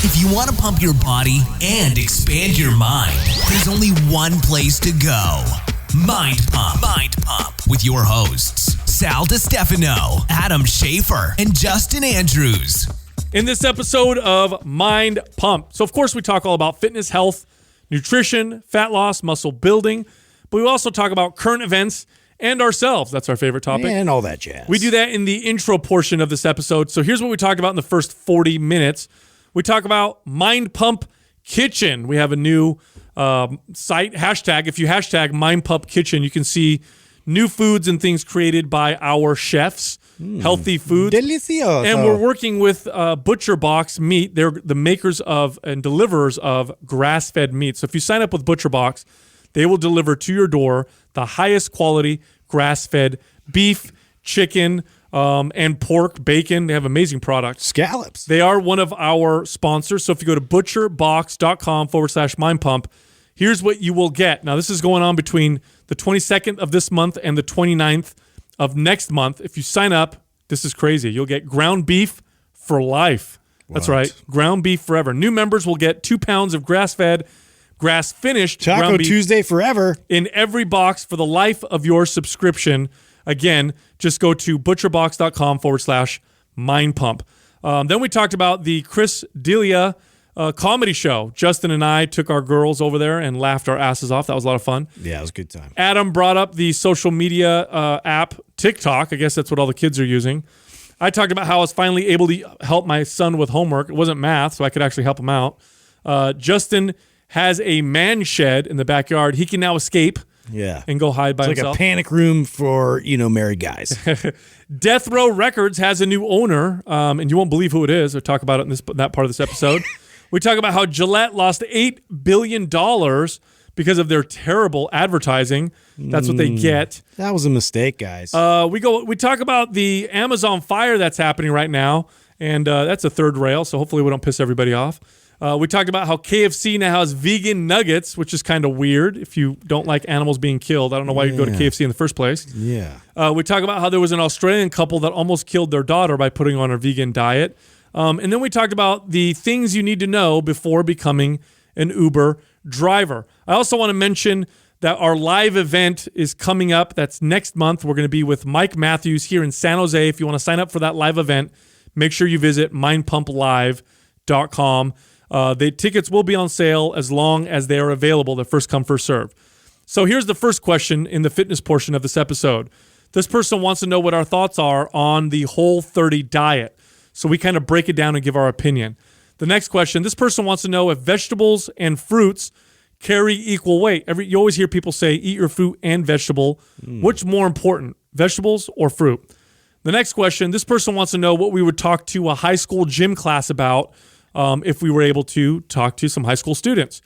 If you want to pump your body and expand your mind, there's only one place to go. Mind Pump. Mind Pump with your hosts, Sal DiStefano, Adam Schaefer, and Justin Andrews. In this episode of Mind Pump. So, of course, we talk all about fitness, health, nutrition, fat loss, muscle building, but we also talk about current events and ourselves. That's our favorite topic. And all that jazz. We do that in the intro portion of this episode. So here's what we talked about in the first 40 minutes. We talk about Mind Pump Kitchen. We have a new site, hashtag. If you hashtag Mind Pump Kitchen, you can see new foods and things created by our chefs, healthy foods. Delicioso. And we're working with Butcher Box Meat. They're the makers of and deliverers of grass-fed meat. So if you sign up with Butcher Box, they will deliver to your door the highest quality grass-fed beef, chicken, and pork, bacon. They have amazing products. Scallops. They are one of our sponsors. So if you go to butcherbox.com/mindpump, here's what you will get. Now, this is going on between the 22nd of this month and the 29th of next month. If you sign up, this is crazy. You'll get ground beef for life. That's right. Ground beef forever. New members will get 2 pounds of grass-fed, grass-finished Taco ground beef Tuesday forever in every box for the life of your subscription. Again, just go to butcherbox.com/mindpump. Then we talked about the Chris D'Elia comedy show. Justin and I took our girls over there and laughed our asses off. That was a lot of fun. Yeah, it was a good time. Adam brought up the social media app, TikTok. I guess that's what all the kids are using. I talked about how I was finally able to help my son with homework. It wasn't math, so I could actually help him out. Justin has a man shed in the backyard. He can now escape. Yeah. And go hide by himself. It's like a panic room for, married guys. Death Row Records has a new owner, and you won't believe who it is. We'll talk about it in that part of this episode. We talk about how Gillette lost $8 billion because of their terrible advertising. That's what they get. That was a mistake, guys. We talk about the Amazon fire that's happening right now, and that's a third rail, so hopefully we don't piss everybody off. We talked about how KFC now has vegan nuggets, which is kind of weird if you don't like animals being killed. I don't know why you'd go to KFC in the first place. Yeah. We talk about how there was an Australian couple that almost killed their daughter by putting on a vegan diet. And then we talked about the things you need to know before becoming an Uber driver. I also want to mention that our live event is coming up. That's next month. We're going to be with Mike Matthews here in San Jose. If you want to sign up for that live event, make sure you visit mindpumplive.com. The tickets will be on sale as long as they are available. They're first come, first serve. So here's the first question in the fitness portion of this episode. This person wants to know what our thoughts are on the Whole30 diet. So we kind of break it down and give our opinion. The next question, this person wants to know if vegetables and fruits carry equal weight. You always hear people say, eat your fruit and vegetable. Which more important, vegetables or fruit? The next question, this person wants to know what we would talk to a high school gym class about if we were able to talk to some high school students.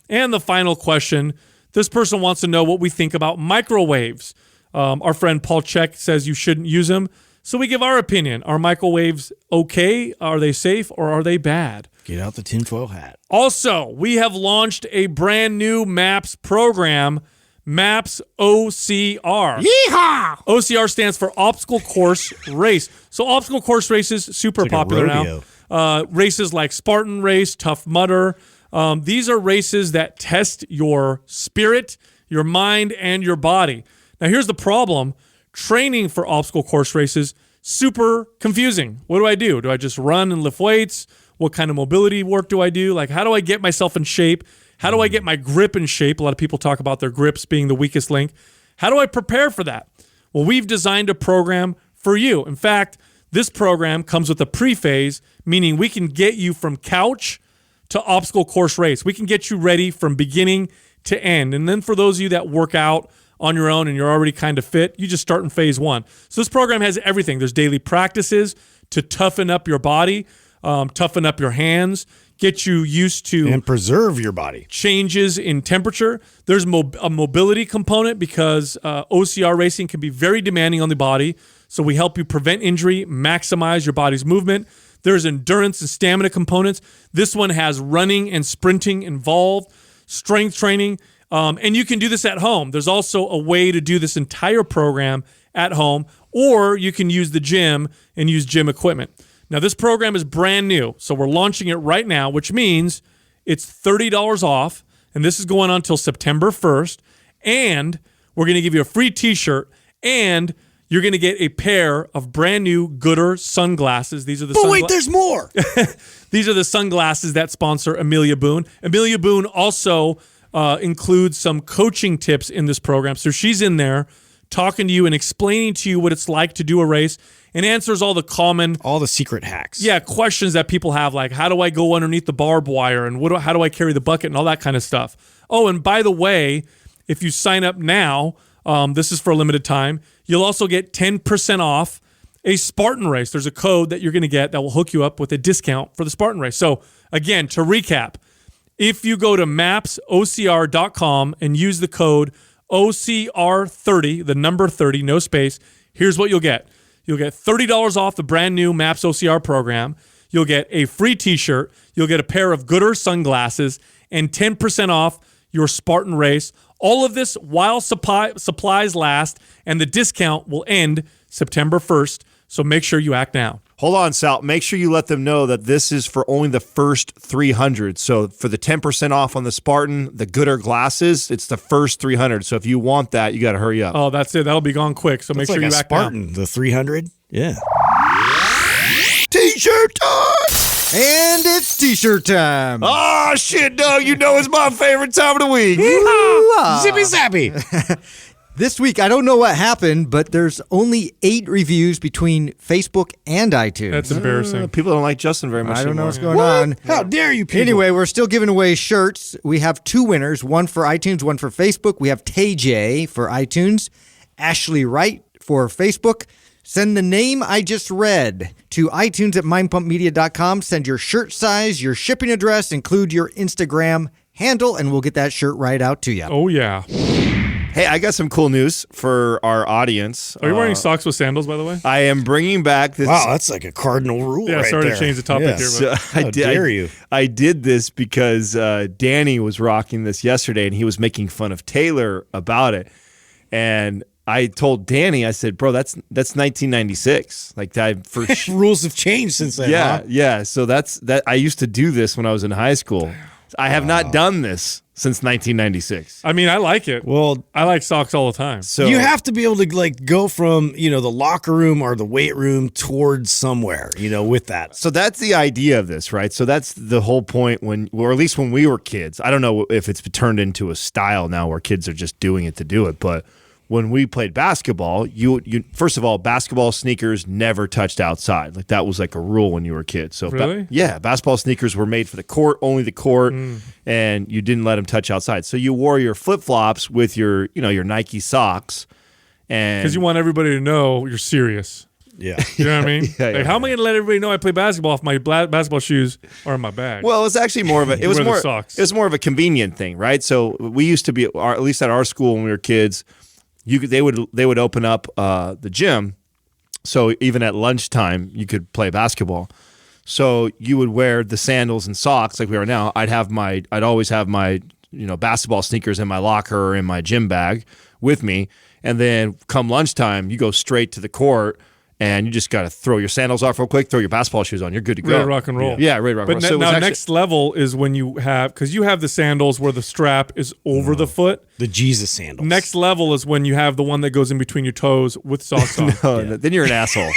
And the final question, this person wants to know what we think about microwaves. Our friend Paul Check says you shouldn't use them. So we give our opinion. Are microwaves okay? Are they safe or are they bad? Get out the tinfoil hat. Also, we have launched a brand new MAPS program, MAPS OCR. Yeehaw! OCR stands for Obstacle Course Race. So obstacle course races, super popular now. Races like Spartan Race, Tough Mudder. These are races that test your spirit, your mind, and your body. Now, here's the problem. Training for obstacle course races, super confusing. What do? Do I just run and lift weights? What kind of mobility work do I do? Like, how do I get myself in shape? How do I get my grip in shape? A lot of people talk about their grips being the weakest link. How do I prepare for that? Well, we've designed a program for you. In fact, this program comes with a pre-phase, meaning we can get you from couch to obstacle course race. We can get you ready from beginning to end. And then for those of you that work out on your own and you're already kind of fit, you just start in phase 1. So this program has everything. There's daily practices to toughen up your body, toughen up your hands, get you used to and preserve your body. Changes in temperature. There's a mobility component because OCR racing can be very demanding on the body. So we help you prevent injury, maximize your body's movement. There's endurance and stamina components. This one has running and sprinting involved, strength training, and you can do this at home. There's also a way to do this entire program at home, or you can use the gym and use gym equipment. Now, this program is brand new, so we're launching it right now, which means it's $30 off, and this is going on until September 1st, and we're going to give you a free T-shirt, and you're going to get a pair of brand new Gooder sunglasses. These are the But wait, there's more. These are the sunglasses that sponsor Amelia Boone. Amelia Boone also includes some coaching tips in this program, so she's in there talking to you and explaining to you what it's like to do a race, and answers all the secret hacks. Yeah, questions that people have, like how do I go underneath the barbed wire, and how do I carry the bucket, and all that kind of stuff. Oh, and by the way, if you sign up now, this is for a limited time, you'll also get 10% off a Spartan race. There's a code that you're going to get that will hook you up with a discount for the Spartan race. So again, to recap, if you go to mapsocr.com and use the code OCR30, the number 30, no space, here's what you'll get. You'll get $30 off the brand new Maps OCR program. You'll get a free T-shirt. You'll get a pair of Gooder sunglasses and 10% off your Spartan race. All of this while supplies last, and the discount will end September 1st. So make sure you act now. Hold on, Sal. Make sure you let them know that this is for only the first 300. So for the 10% off on the Spartan, the Gooder glasses, it's the first 300. So if you want that, you got to hurry up. Oh, that's it. That'll be gone quick. So make sure you act Spartan, now. the 300. Yeah. T-shirt time! And it's T-shirt time. Oh, shit, Doug. You know it's my favorite time of the week. Zippy zappy. This week, I don't know what happened, but there's only 8 reviews between Facebook and iTunes. That's embarrassing. People don't like Justin very much I don't know anymore. what's going on. How dare you people? Anyway, we're still giving away shirts. We have 2 winners, one for iTunes, one for Facebook. We have TJ for iTunes, Ashley Wright for Facebook. Send the name I just read to iTunes at mindpumpmedia.com. Send your shirt size, your shipping address, include your Instagram handle, and we'll get that shirt right out to you. Oh, yeah. Hey, I got some cool news for our audience. Are you wearing socks with sandals, by the way? I am bringing back this. Wow, that's like a cardinal rule. Yeah, right sorry there. to change the topic here. So But How dare you? I did this because Danny was rocking this yesterday, and he was making fun of Taylor about it. And I told Danny, I said, "Bro, that's 1996. Like that for Rules have changed since then. yeah, huh? yeah. So that's that. I used to do this when I was in high school. I have not done this since 1996. I mean, I like it. Well, I like socks all the time. So you have to be able to like go from the locker room or the weight room towards somewhere. With that. So that's the idea of this, right? So that's the whole point or at least when we were kids. I don't know if it's turned into a style now where kids are just doing it to do it, but when we played basketball, you first of all, basketball sneakers never touched outside. Like that was like a rule when you were a kid. So really? Basketball sneakers were made for the court, only the court, and you didn't let them touch outside. So you wore your flip-flops with your Nike socks, and Because you want everybody to know you're serious. Yeah. You know what I mean? Yeah. How am I going to let everybody know I play basketball if my basketball shoes are in my bag? Well, it's actually more of a. It was Wear the more. socks. It was more of a convenient thing, right? So we used to be, at least at our school when we were kids. They would open up the gym, so even at lunchtime you could play basketball. So you would wear the sandals and socks like we are now. I'd always have my basketball sneakers in my locker or in my gym bag with me, and then come lunchtime you go straight to the court. And you just got to throw your sandals off real quick, throw your basketball shoes on. You're good to go. Ready to rock and roll. Yeah, ready to rock and roll. But So it was now actually- next level is when you have, because you have the sandals where the strap is over the foot. The Jesus sandals. Next level is when you have the one that goes in between your toes with socks on. Oh, then you're an asshole.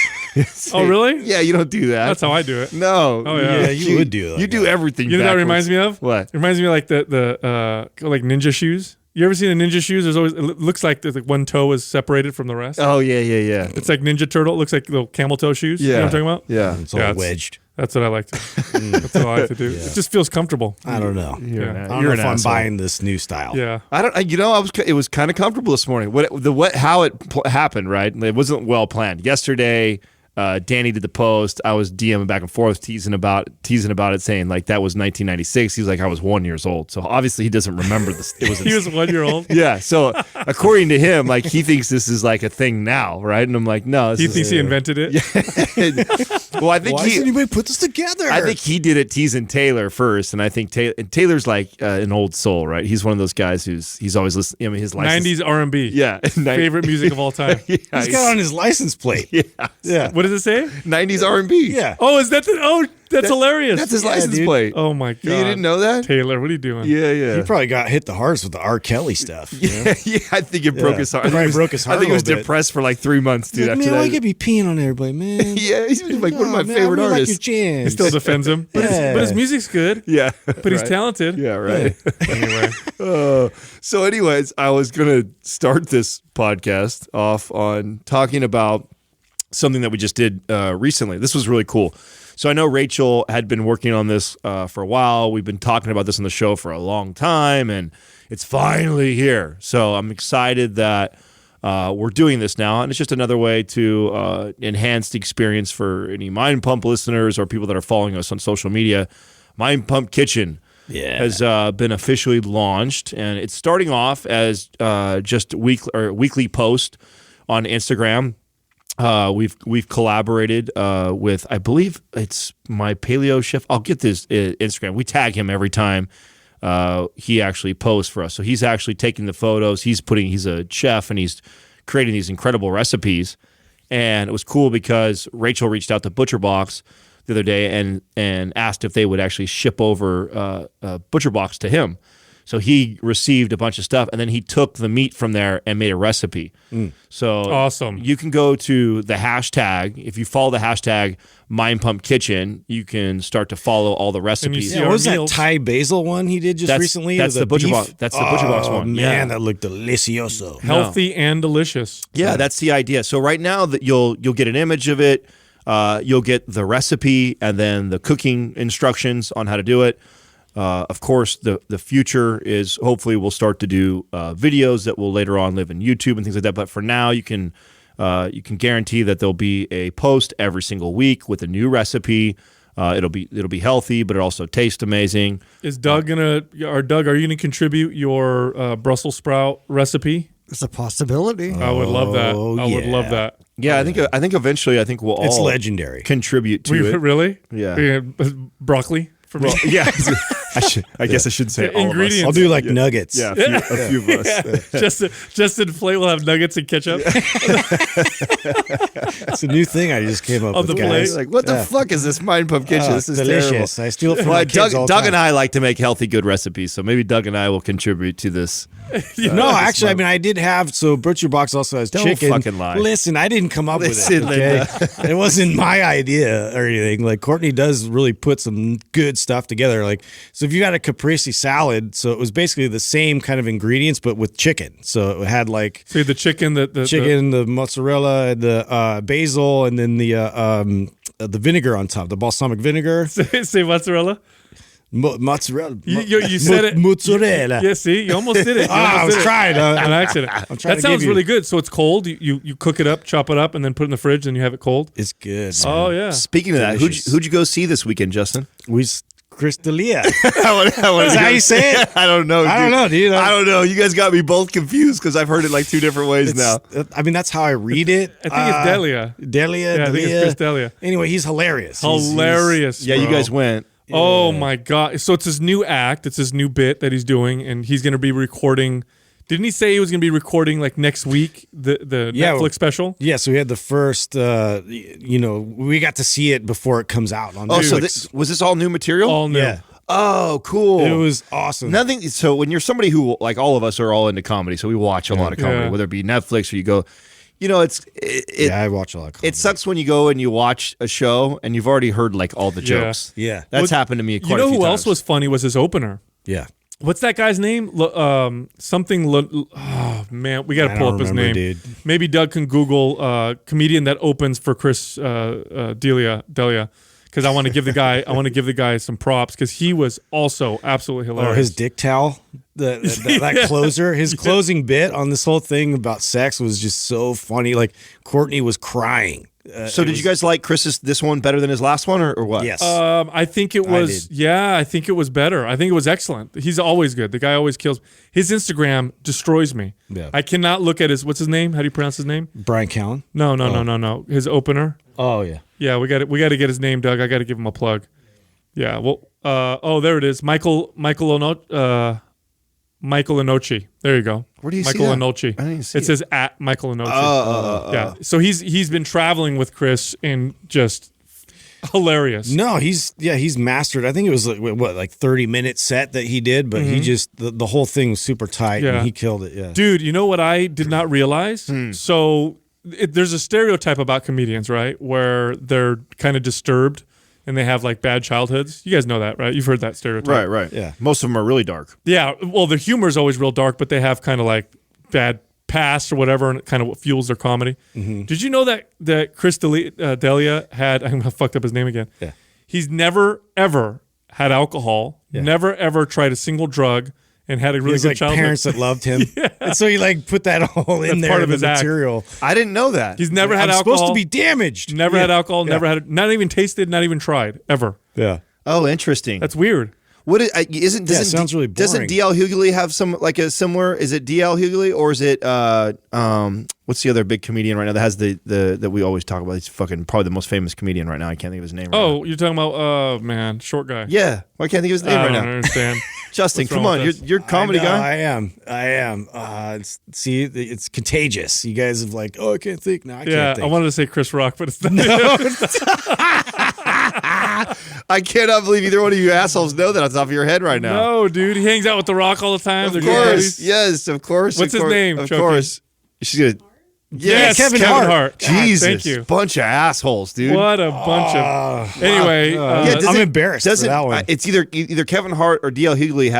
Oh, really? Yeah, you don't do that. That's how I do it. No. Oh, yeah. Yeah, you would do it. You do everything. You know what that backwards. reminds me of? What? It reminds me of like the like ninja shoes. You ever seen the ninja shoes? There's always, it looks like there's like one toe is separated from the rest. Oh yeah. It's like Ninja Turtle. It looks like little camel toe shoes. Yeah. You know what I'm talking about? Yeah. It's all Yeah, wedged. That's what I like to. That's what I like to do. It just feels comfortable. I don't know. You're Yeah. an, I don't you're know an if I'm asshole. buying this new style. Yeah. I don't. It was kind of comfortable this morning. How it happened, right? It wasn't well planned. Yesterday, Danny did the post. I was DMing back and forth, teasing about it, saying like that was 1996. He was like, I was 1 year old, so obviously he doesn't remember this. It was. He was 1 year old. Yeah. So according to him, like he thinks this is like a thing now, right? And I'm like, no. He thinks he invented it. Well, I think Why does anybody put this together? I think he did it teasing Taylor first, and I think Taylor's like an old soul, right? He's one of those guys he's always listening. I mean, his license. 90s R&B. Yeah. Favorite music of all time. Yeah, he's got on his license plate. Yeah. Yeah. What does it say? 90s R&B. Yeah. Oh, is that that's hilarious. That's his license plate. Oh my god. You didn't know that? Taylor, what are you doing? Yeah. He probably got hit the hardest with the R. Kelly stuff. You know? Yeah, I think it broke his heart. Probably broke his heart I think he a was little bit. depressed for like 3 months, dude. Like, After man, why that, you gotta be peeing on everybody, man? yeah, he's like one of my man, favorite I really artists. Like your jams. He still defends him. But, Yeah. but his music's good. Yeah, But he's talented. Yeah, right. Anyway. So, anyways, I was gonna start this podcast off on talking about something that we just did recently. This was really cool. So I know Rachel had been working on this for a while. We've been talking about this on the show for a long time, and it's finally here. So I'm excited that we're doing this now, and it's just another way to enhance the experience for any Mind Pump listeners or people that are following us on social media. Mind Pump Kitchen has been officially launched, and it's starting off as just weekly post on Instagram. We've collaborated with, I believe it's my paleo chef. I'll get this Instagram. We tag him every time he actually posts for us. So he's actually taking the photos. He's a chef, and he's creating these incredible recipes. And it was cool because Rachel reached out to ButcherBox the other day and asked if they would actually ship over ButcherBox to him. So he received a bunch of stuff, and then he took the meat from there and made a recipe. So Awesome. You can go to the hashtag. If you follow the hashtag Mind Pump Kitchen, you can start to follow all the recipes. see Yeah, our what was that meals. Thai basil one he did just recently? That's the ButcherBox. That's the ButcherBox one. Man, Yeah. that looked delicioso. Healthy and delicious. Yeah, that's the idea. So right now that you'll get an image of it, you'll get the recipe and then the cooking instructions on how to do it. Of course, the future is hopefully we'll start to do videos that will later on live in YouTube and things like that. But for now, you can guarantee that there'll be a post every single week with a new recipe. It'll be healthy, but it also tastes amazing. Is Doug are you gonna contribute your Brussels sprout recipe? It's a possibility. I would love that. I would love that. Yeah, I think eventually we'll all It's legendary. contribute to it. Really? Yeah. Broccoli for me. Well, yeah. I guess I shouldn't say all of us. Ingredients. I'll do like nuggets. Yeah, a few of us. Just inflate. We'll have nuggets and ketchup. It's a new thing I just came up Of with, the guys. plate. Like, what the fuck is this Mind Pump Kitchen? This is delicious. terrible. I steal it from Well, my kids all the Doug time. and I like to make healthy, good recipes, so maybe Doug and I will contribute to this. No, actually, I mean, I did have. So ButcherBox also has Don't chicken. fucking lie. Listen, I didn't come up Listen, with it. Okay? It wasn't my idea or anything. Like Courtney does really put some good stuff together. Like, so if you got a caprese salad, so it was basically the same kind of ingredients but with chicken. So it had like See the chicken, the mozzarella, the basil, and then the vinegar on top, the balsamic vinegar. say mozzarella. Mozzarella. You said it. Mozzarella. Yeah, see, you almost did it. I was trying. On accident. trying That to give sounds you- really good. So it's cold. You cook it up, chop it up, and then put it in the fridge, and you have it cold. It's good. Oh yeah. Speaking of that, Delicious. who'd you go see this weekend, Justin? Crystalia. Is that how you say it? I don't know. I don't know, dude. I don't know. You guys got me both confused because I've heard it like two different ways now. I mean, that's how I read it. I think it's Delia. Delia. Yeah, I think it's Chris Delia. Anyway, he's hilarious. He's- Hilarious. Yeah, you bro. guys went. Oh my god! So it's his new act. It's his new bit that he's doing, and he's going to be recording. Didn't he say he was going to be recording like next week the Yeah, Netflix special? Yeah, so we had the first. We got to see it before it comes out on Oh, Netflix. so was this all new material? All new. Yeah, Oh, cool. it was awesome. Nothing. So when you're somebody who, like all of us, are all into comedy, so we watch a lot of comedy, Yeah. whether it be Netflix or you go, I watch a lot of comedy. It sucks when you go and you watch a show and you've already heard like all the jokes. Yeah. That's happened to me quite You know a few who times. else was funny was his opener. Yeah. What's that guy's name? Oh man, we got to I pull don't up his remember, name. dude. Maybe Doug can Google comedian that opens for Chris Delia, because I want to give the guy some props because he was also absolutely hilarious. Or his dick towel, that closer, his closing bit on this whole thing about sex was just so funny. Like Courtney was crying. So did you guys like this one better than his last one or what? Yes. I think it was. did. Yeah, I think it was better. I think it was excellent. He's always good. The guy always kills. His Instagram destroys me. Yeah. I cannot look at what's his name? How do you pronounce his name? Brian Callen. No. His opener. Oh yeah. Yeah, we got to get his name, Doug. I got to give him a plug. Yeah. Well. There it is. Michael Michael Inoci. There you go. Where do you Michael see that? Inoci. I didn't see it. Says at Michael Inoci. Yeah. So he's been traveling with Chris and just hilarious. No, he's mastered. I think it was like 30-minute set that he did, but he just the whole thing was super tight and he killed it. Yeah, dude. You know what I did not realize? So there's a stereotype about comedians, right, where they're kind of disturbed and they have like bad childhoods. You guys know that, right? You've heard that stereotype. Right. Yeah. Most of them are really dark. Yeah. Well, their humor is always real dark, but they have kind of like bad past or whatever, and it kind of what fuels their comedy. Did you know that Chris D'Elia had, I fucked up his name again. Yeah. He's never, ever had alcohol, never, ever tried a single drug, and had a really good like childhood. Parents that loved him. And so he like put that all in there part of in his the act. material. I didn't know that. He's never had I'm alcohol. supposed to be damaged. Never had alcohol, never had, not even tasted, not even tried, ever. Yeah. Oh, interesting. That's weird. What isn't it sounds really boring. Doesn't DL Hughley have some like a similar? Is it DL Hughley or is it what's the other big comedian right now that has the that we always talk about? He's fucking probably the most famous comedian right now. I can't think of his name. Right now. You're talking about man, short guy. Yeah, why can't I think of his name I right don't now? understand. Justin, What's come wrong on, with you're a comedy I know, guy. I am. See, it's contagious. You guys have like, I can't think. No, I can't think. I wanted to say Chris Rock, but it's not. I cannot believe either one of you assholes know that on top of your head right now. No, dude, he hangs out with The Rock all the time. Of course, yes, of course. What's his name, Of Chucky? course, she's gonna. Yes, Kevin Kevin Hart. Hart. Jesus, Thank you. bunch of assholes, dude. What a bunch of. Anyway, I'm embarrassed for that one. It's either Kevin Hart or DL Hughley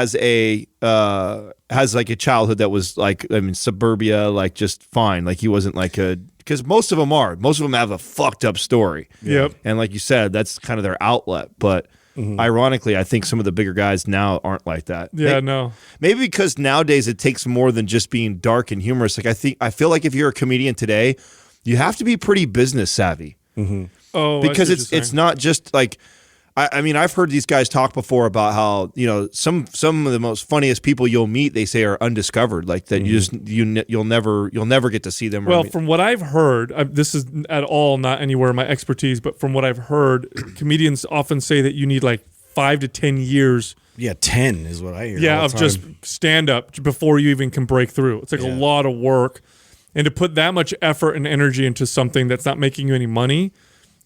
has like a childhood that was like, I mean, suburbia, like just fine. Like he wasn't like because most of them have a fucked up story. Yep. And like you said, that's kind of their outlet. But ironically, I think some of the bigger guys now aren't like that. no. Maybe because nowadays it takes more than just being dark and humorous. Like I feel like if you're a comedian today, you have to be pretty business savvy. Oh, Because it's not just like I mean, I've heard these guys talk before about how, you know, some of the most funniest people you'll meet, they say, are undiscovered, like that you'll never get to see them. Well, from what I've heard, this is at all not anywhere my expertise, but from what I've heard, comedians often say that you need like 5 to 10 years. Yeah, 10 is what I hear. Yeah, all of the just time. stand up before you even can break through. It's like a lot of work, and to put that much effort and energy into something that's not making you any money.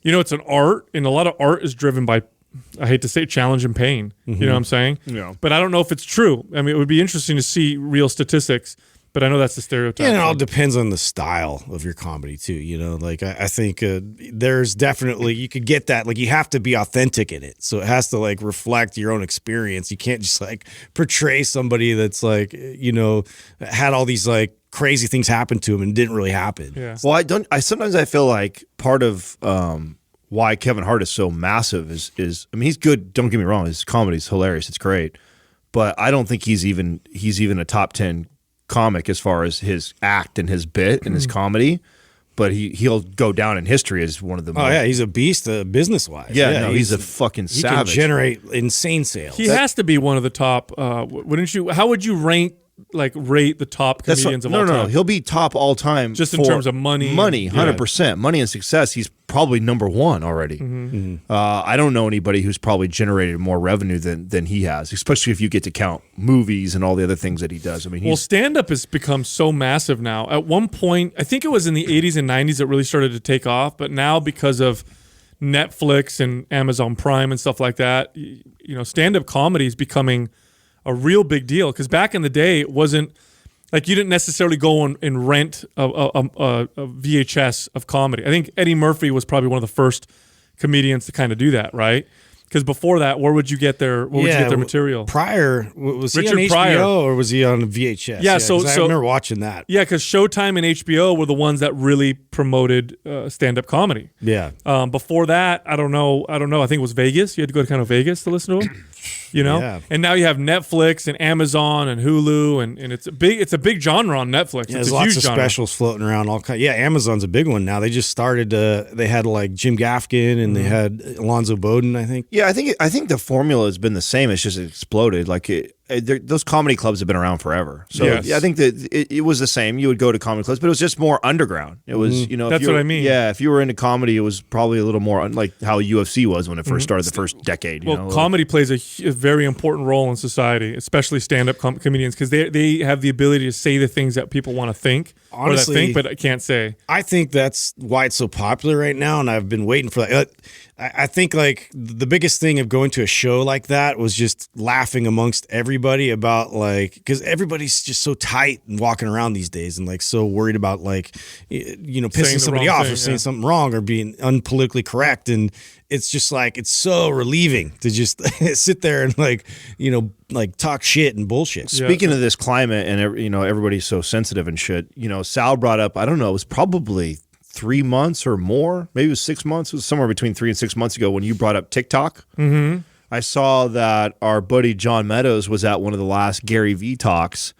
You know, it's an art, and a lot of art is driven by, I hate to say, challenge and pain. You know what I'm saying? Yeah. But I don't know if it's true. I mean, it would be interesting to see real statistics, but I know that's the stereotype. Yeah, and it all depends on the style of your comedy too. You know, like I think there's definitely, you could get that. Like you have to be authentic in it, so it has to like reflect your own experience. You can't just like portray somebody that's like, you know, had all these like crazy things happen to him and didn't really happen. Yeah. Well, I sometimes I feel like part of why Kevin Hart is so massive is I mean, he's good. Don't get me wrong, his comedy's hilarious. It's great, but I don't think he's even a top 10 comic as far as his act and his bit and his comedy. But he'll go down in history as one of the most. Oh yeah, he's a beast, business wise. Yeah, he's a fucking he savage. can generate insane sales. He has to be one of the top. Wouldn't you? How would you rate the top comedians of all time? No, he'll be top all time. Just in terms of money. 100%. Money and success, he's probably number one already. I don't know anybody who's probably generated more revenue than he has, especially if you get to count movies and all the other things that he does. I mean, stand-up has become so massive now. At one point, I think it was in the 80s and 90s it really started to take off, but now because of Netflix and Amazon Prime and stuff like that, you know, stand-up comedy is becoming a real big deal, because back in the day it wasn't like you didn't necessarily go and rent a VHS of comedy. I think Eddie Murphy was probably one of the first comedians to kind of do that, right? Because before that, where would you get their material? Pryor, was Richard he on HBO Pryor. or was he on VHS? Yeah, 'cause I remember watching that. Yeah, because Showtime and HBO were the ones that really promoted stand-up comedy. Yeah. Before that, I don't know. I think it was Vegas. You had to go to kind of Vegas to listen to them. You know, Yeah. and now you have Netflix and Amazon and Hulu, and it's a big genre on Netflix. Yeah, it's there's a lots huge of genre. specials floating around. All kind. Yeah, Amazon's a big one now. They just started. They had like Jim Gaffigan and they had Alonzo Bowden, I think. yeah, I think the formula has been the same. It's just exploded. Like those comedy clubs have been around forever. So Yes. I think that it was the same. You would go to comedy clubs, but it was just more underground. It was, you know, That's what I mean. Yeah, if you were into comedy, it was probably a little more like how UFC was when it first started, the first decade. You Well, know? comedy plays a very important role in society, especially stand-up comedians, because they have the ability to say the things that people want to think Honestly, or that think, but can't say. I think that's why it's so popular right now, and I've been waiting for that. I think like the biggest thing of going to a show like that was just laughing amongst everybody about like, because everybody's just so tight and walking around these days and like so worried about like, you know, Saying pissing the somebody wrong off thing, or saying yeah. something wrong or being unpolitically correct. And it's just like, it's so relieving to just sit there and like, you know, like talk shit and bullshit. Speaking of this climate and, you know, everybody's so sensitive and shit, you know, Sal brought up, I don't know, it was probably 3 months or more, maybe it was 6 months. It was somewhere between 3 and 6 months ago when you brought up TikTok. Mm-hmm. I saw that our buddy John Meadows was at one of the last Gary Vee talks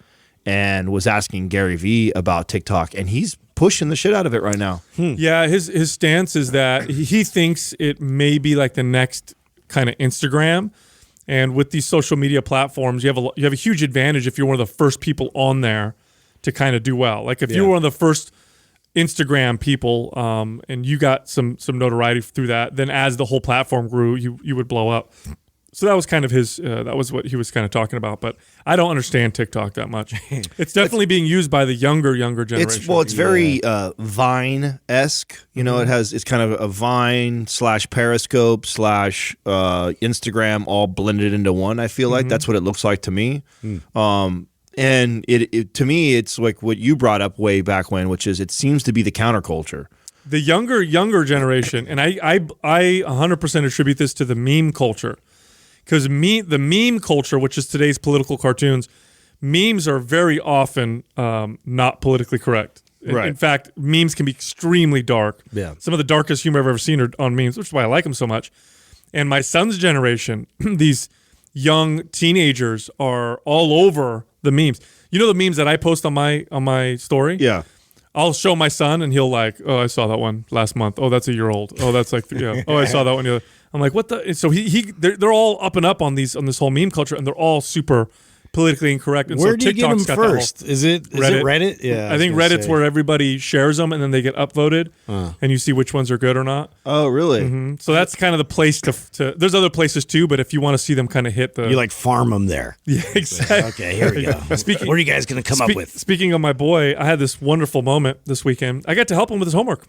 and was asking Gary Vee about TikTok, and he's pushing the shit out of it right now. Yeah, his stance is that he thinks it may be like the next kind of Instagram. And with these social media platforms, you have a huge advantage if you're one of the first people on there to kind of do well. Like if you were one of the first Instagram people and you got some notoriety through that, then as the whole platform grew, you would blow up. So that was kind of his that was what he was kind of talking about. But I don't understand TikTok that much. It's definitely being used by the younger generation. It's very Vine-esque. You know, it's kind of a Vine / Periscope / Instagram all blended into one. I feel like that's what it looks like to me. And it to me, it's like what you brought up way back when, which is it seems to be the counterculture. The younger generation, and I 100% attribute this to the meme culture. Because the meme culture, which is today's political cartoons, memes are very often not politically correct. Right. In fact, memes can be extremely dark. Yeah. Some of the darkest humor I've ever seen are on memes, which is why I like them so much. And my son's generation, these young teenagers are all over the memes. You know the memes that I post on my story? Yeah. I'll show my son, and he'll like, oh, I saw that one last month. Oh, that's a year old. Oh, that's like, yeah. Oh, I saw that one. I'm like, what the? So they're all up and up on this whole meme culture, and they're all super politically incorrect. And Where so do you get them TikTok's got first? Is it Reddit? Yeah, I think Reddit's where everybody shares them, and then they get upvoted, and you see which ones are good or not. Oh, really? So that's kind of the place to. There's other places too, but if you want to see them kind of hit the, You like farm them there. yeah, exactly. Okay, here we go. What are you guys going to come up with? Speaking of my boy, I had this wonderful moment this weekend. I got to help him with his homework.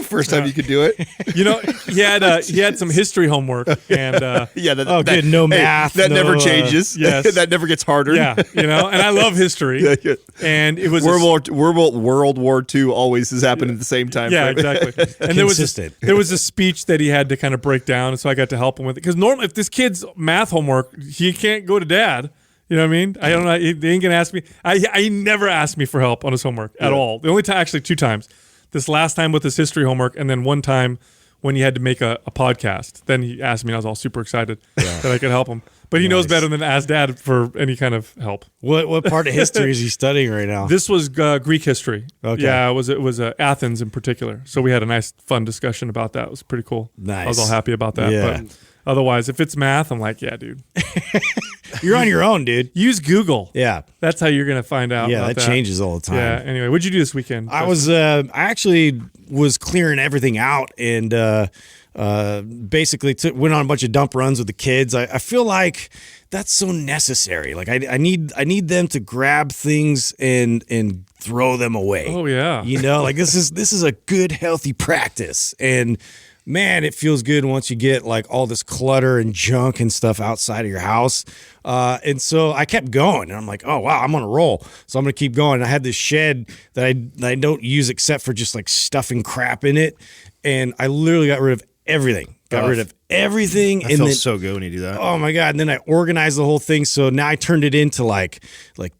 First time you could do it. You know, he had some history homework, and Yeah. Good. No math. That no, never changes. yes. That never gets harder. yeah, you know, and I love history. Yeah. And it was World War II always has happened at the same time. yeah, exactly. And Consistent. there was a speech that he had to kind of break down, and so I got to help him with it. Because normally, if this kid's math homework, he can't go to dad. You know what I mean? I don't know. They ain't gonna ask me. I never asked me for help on his homework at all. The only time, actually, 2 times. This last time with his history homework, and then one time when he had to make a podcast. Then he asked me, and I was all super excited that I could help him. But he knows better than to ask dad for any kind of help. What part of history is he studying right now? This was Greek history. Okay. Yeah, it was Athens in particular. So we had a nice, fun discussion about that. It was pretty cool. Nice. I was all happy about that. Yeah. But otherwise, if it's math, I'm like, yeah, dude. You're on your own, dude. Use Google. Yeah. That's how you're going to find out. Yeah, about that changes all the time. Yeah. Anyway, what'd you do this weekend? I actually was clearing everything out and basically went on a bunch of dump runs with the kids. I feel like that's so necessary. Like I need them to grab things and throw them away. Oh yeah. You know, like this is a good healthy practice. And man, it feels good once you get like all this clutter and junk and stuff outside of your house. And so I kept going, and I'm like, oh wow, I'm on a roll. So I'm gonna keep going. I had this shed that I don't use except for just like stuffing crap in it, and I literally got rid of everything. Got rid of everything. That feels so good when you do that. Oh my God. And then I organized the whole thing. So now I turned it into like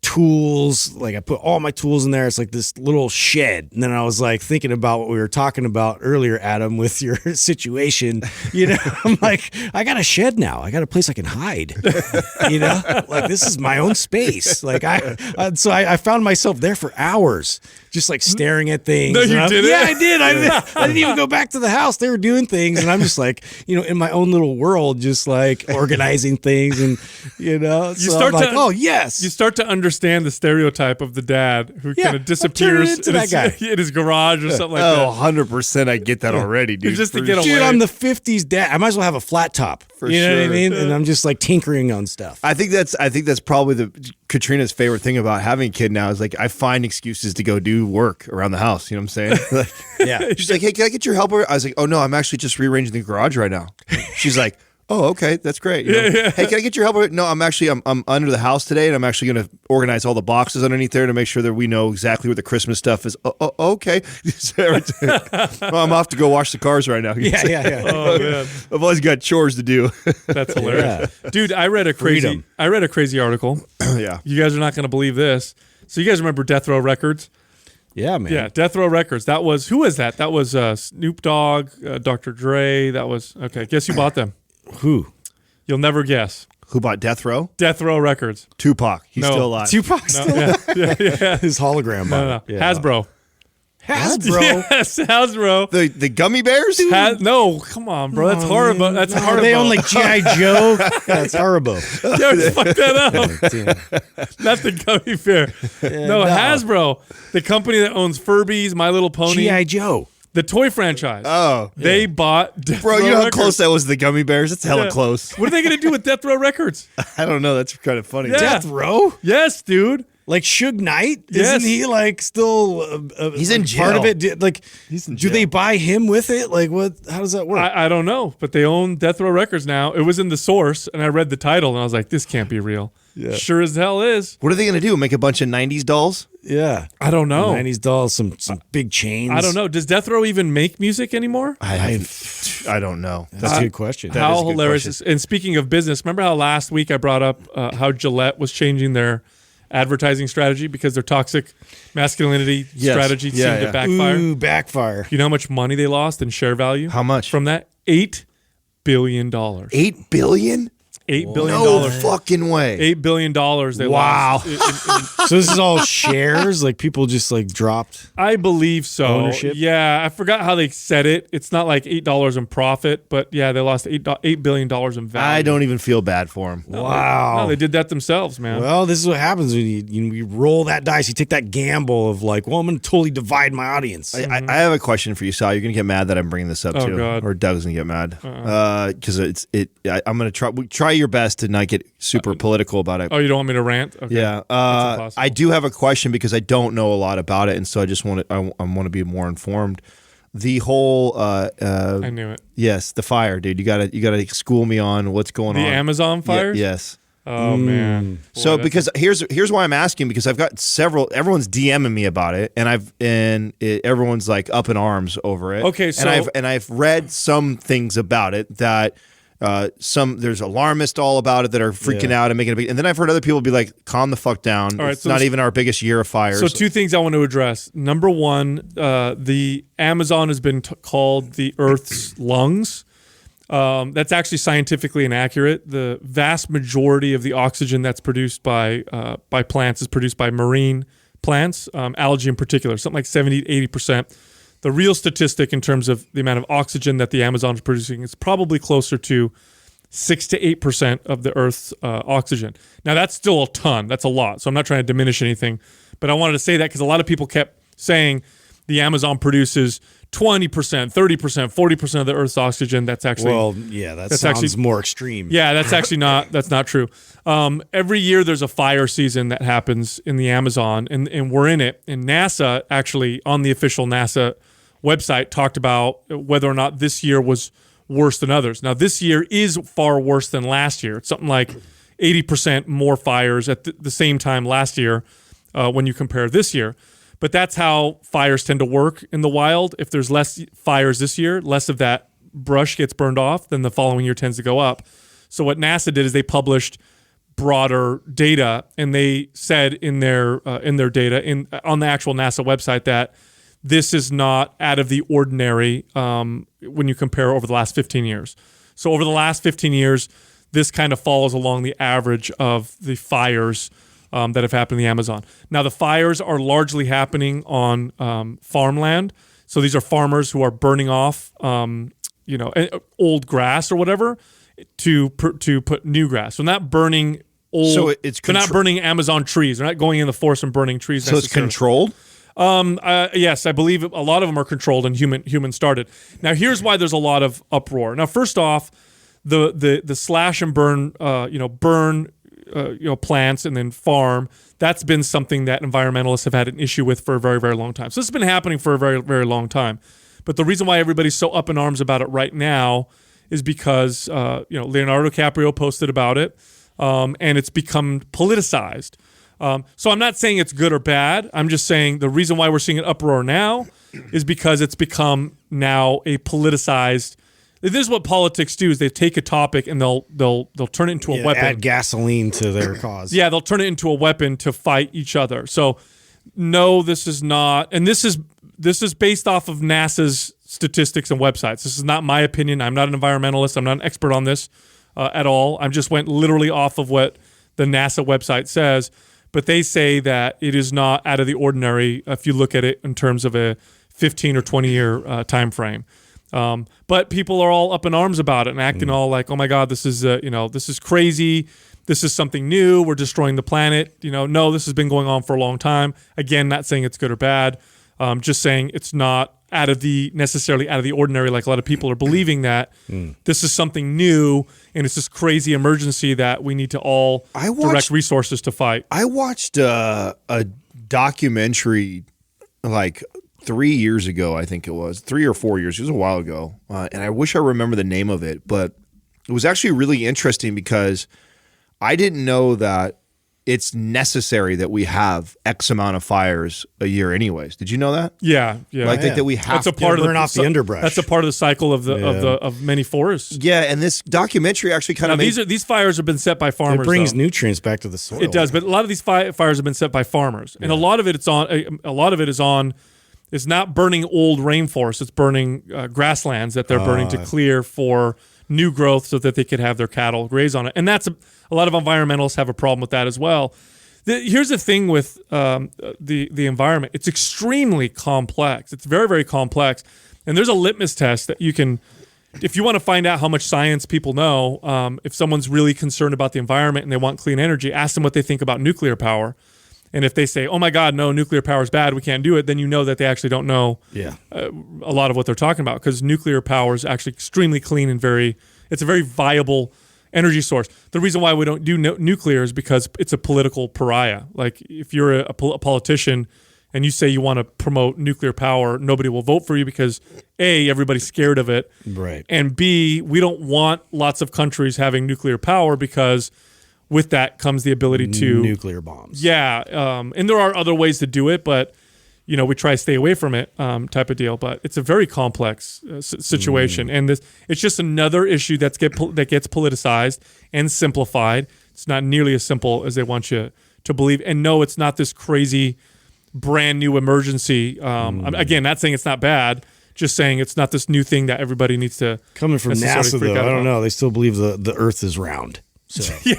tools. Like I put all my tools in there. It's like this little shed. And then I was like thinking about what we were talking about earlier, Adam, with your situation. You know, I'm like, I got a shed now. I got a place I can hide. You know, like this is my own space. Like so I found myself there for hours, just like staring at things. No, you didn't. Yeah, I did. I didn't even go back to the house. They were doing things. And I'm just like, you know, in in my own little world, just like organizing things, and I'm like, oh yes, you start to understand the stereotype of the dad who kind of disappears in his garage or something like that. 100%. I get that already, dude. Just to get away. Dude, I'm the 50s dad. I might as well have a flat top. For you know sure. what I mean? And I'm just like tinkering on stuff. I think that's probably Katrina's favorite thing about having a kid now is like I find excuses to go do work around the house. You know what I'm saying? Like, Yeah. She's like, hey, can I get your help? I was like, oh no, I'm actually just rearranging the garage right now. She's like, oh, okay, that's great. You know? Hey, can I get your help? No, I'm under the house today, and I'm actually going to organize all the boxes underneath there to make sure that we know exactly where the Christmas stuff is. Oh, okay. Well, I'm off to go wash the cars right now. Yeah. Oh man, I've always got chores to do. that's hilarious, dude. I read a crazy article. Yeah, you guys are not going to believe this. So you guys remember Death Row Records? Yeah, man. Yeah, Death Row Records. Who was that? That was Snoop Dogg, Dr. Dre. That was okay. Guess who bought them? Who? You'll never guess. Who bought Death Row? Death Row Records. Tupac. He's still alive. Tupac still alive? Yeah. His hologram. No. Yeah. Hasbro. Hasbro? Yes, Hasbro. The gummy bears? No, come on, bro. That's horrible. That's horrible. They own like G.I. Joe. That's horrible. You fucked that up. Not the gummy bear. No, Hasbro, the company that owns Furbies, My Little Pony, G.I. Joe. the toy franchise. Oh. They bought Death Bro, Row you know how Records. close that was to the gummy bears? It's hella close. What are they going to do with Death Row Records? I don't know. That's kind of funny. Yeah. Death Row? Yes, dude. Like Suge Knight? Yes. Isn't he like still He's in part jail. of it? Like, He's in do jail. they buy him with it? Like, what? How does that work? I don't know, but they own Death Row Records now. It was in the source, and I read the title, and I was like, this can't be real. Yeah. Sure as hell is. What are they going to do? Make a bunch of 90s dolls? yeah. I don't know. 90s dolls, some big chains. I don't know. Does Death Row even make music anymore? I don't know. That's a good question. That is How a good hilarious. question. And speaking of business, remember how last week I brought up how Gillette was changing their advertising strategy because their toxic masculinity strategy seemed to backfire? Ooh, backfire. You know how much money they lost in share value? How much? From that? $8 billion. $8 billion? $8 billion. No fucking way. $8 billion they Wow. lost. So this is all shares? Like people just like dropped? I believe so. Ownership? Yeah, I forgot how they said it. It's not like $8 in profit, but yeah, they lost $8 billion in value. I don't even feel bad for him. Wow. No, they did that themselves, man. Well, this is what happens when you roll that dice. You take that gamble of like, well, I'm going to totally divide my audience. I have a question for you, Sal. You're gonna get mad that I'm bringing this up Oh, too, God. or Doug's gonna get mad because I'm gonna try your best to not get super political about it. Oh, you don't want me to rant? Okay. Yeah, That's impossible. I do have a question because I don't know a lot about it, and so I just want to I want to be more informed. The whole I knew it. yes, the fire, dude. You gotta school me on what's going The on. Amazon fires? Yes. Oh, man. Boy, So that's because here's why I'm asking, because I've got everyone's DMing me about it, and everyone's like up in arms over it. Okay, so- and I've read some things about it that there's alarmists all about it that are freaking out and making a big, and then I've heard other people be like, calm the fuck down. All right, It's so not this- even our biggest year of fires. So two things I want to address. Number one, the Amazon has been called the Earth's lungs. That's actually scientifically inaccurate. The vast majority of the oxygen that's produced by plants is produced by marine plants, algae in particular, something like 70 to 80%. The real statistic in terms of the amount of oxygen that the Amazon is producing is probably closer to 6 to 8% of the Earth's oxygen. Now, that's still a ton. That's a lot. So I'm not trying to diminish anything. But I wanted to say that because a lot of people kept saying the Amazon produces 20%, 30%, 40% of the Earth's oxygen. That's actually that that's sounds actually more extreme. yeah, that's actually that's not true. Every year there's a fire season that happens in the Amazon, and we're in it. And NASA actually on the official NASA website talked about whether or not this year was worse than others. Now this year is far worse than last year. It's something like 80% more fires at the same time last year when you compare this year. But that's how fires tend to work in the wild. If there's less fires this year, less of that brush gets burned off, then the following year tends to go up. So what NASA did is they published broader data, and they said in their data on the actual NASA website that this is not out of the ordinary when you compare over the last 15 years. So over the last 15 years, this kind of falls along the average of the fires that have happened in the Amazon. Now, the fires are largely happening on farmland. So these are farmers who are burning off old grass or whatever to put new grass. So not burning old. So they're not burning Amazon trees. They're not going in the forest and burning trees. So it's controlled. Yes, I believe a lot of them are controlled and human started. Now, here's why there's a lot of uproar. Now, first off, the slash and burn, plants and then farm. That's been something that environmentalists have had an issue with for a very, very long time. So this has been happening for a very, very long time. But the reason why everybody's so up in arms about it right now is because Leonardo DiCaprio posted about it, and it's become politicized. So I'm not saying it's good or bad. I'm just saying the reason why we're seeing an uproar now is because it's become now a politicized. This is what politics do: is they take a topic and they'll turn it into a weapon, add gasoline to their cause. Yeah, they'll turn it into a weapon to fight each other. So no, this is not, and this is based off of NASA's statistics and websites. This is not my opinion. I'm not an environmentalist. I'm not an expert on this at all. I just went literally off of what the NASA website says. But they say that it is not out of the ordinary if you look at it in terms of a 15 or 20 year time frame. But people are all up in arms about it and acting all like, oh my God, this is this is crazy. This is something new. We're destroying the planet. No, this has been going on for a long time. Again, not saying it's good or bad. Just saying it's not necessarily out of the ordinary. Like a lot of people are believing that this is something new and it's this crazy emergency that we need to all direct resources to fight. I watched a documentary like 3 years ago, I think it was 3 or 4 years. It was a while ago, and I wish I remember the name of it. But it was actually really interesting because I didn't know that it's necessary that we have X amount of fires a year, anyways. Did you know that? Yeah. That we have to burn off the underbrush. That's a part of the cycle of many forests. Yeah, and this documentary actually kind of these fires have been set by farmers. It brings nutrients back to the soil. It does, but a lot of these fires have been set by farmers, and a lot of it is on. It's not burning old rainforests. It's burning grasslands that they're burning to clear for new growth so that they could have their cattle graze on it. And that's a lot of environmentalists have a problem with that as well. Here's the thing with the environment. It's extremely complex. It's very, very complex. And there's a litmus test that you can, if you want to find out how much science people know, if someone's really concerned about the environment and they want clean energy, ask them what they think about nuclear power. And if they say, oh my God, no, nuclear power is bad, we can't do it, then you know that they actually don't know a lot of what they're talking about, because nuclear power is actually extremely clean and it's a very viable energy source. The reason why we don't do nuclear is because it's a political pariah. Like if you're a politician and you say you want to promote nuclear power, nobody will vote for you because A, everybody's scared of it. Right. And B, we don't want lots of countries having nuclear power because with that comes the ability to nuclear bombs. Yeah, and there are other ways to do it, but we try to stay away from it, type of deal. But it's a very complex situation, and it's just another issue that gets politicized and simplified. It's not nearly as simple as they want you to believe. And no, it's not this crazy, brand new emergency. Again, not saying it's not bad. Just saying it's not this new thing that everybody needs to. Coming from NASA, though, I don't know. They still believe the Earth is round. So yeah,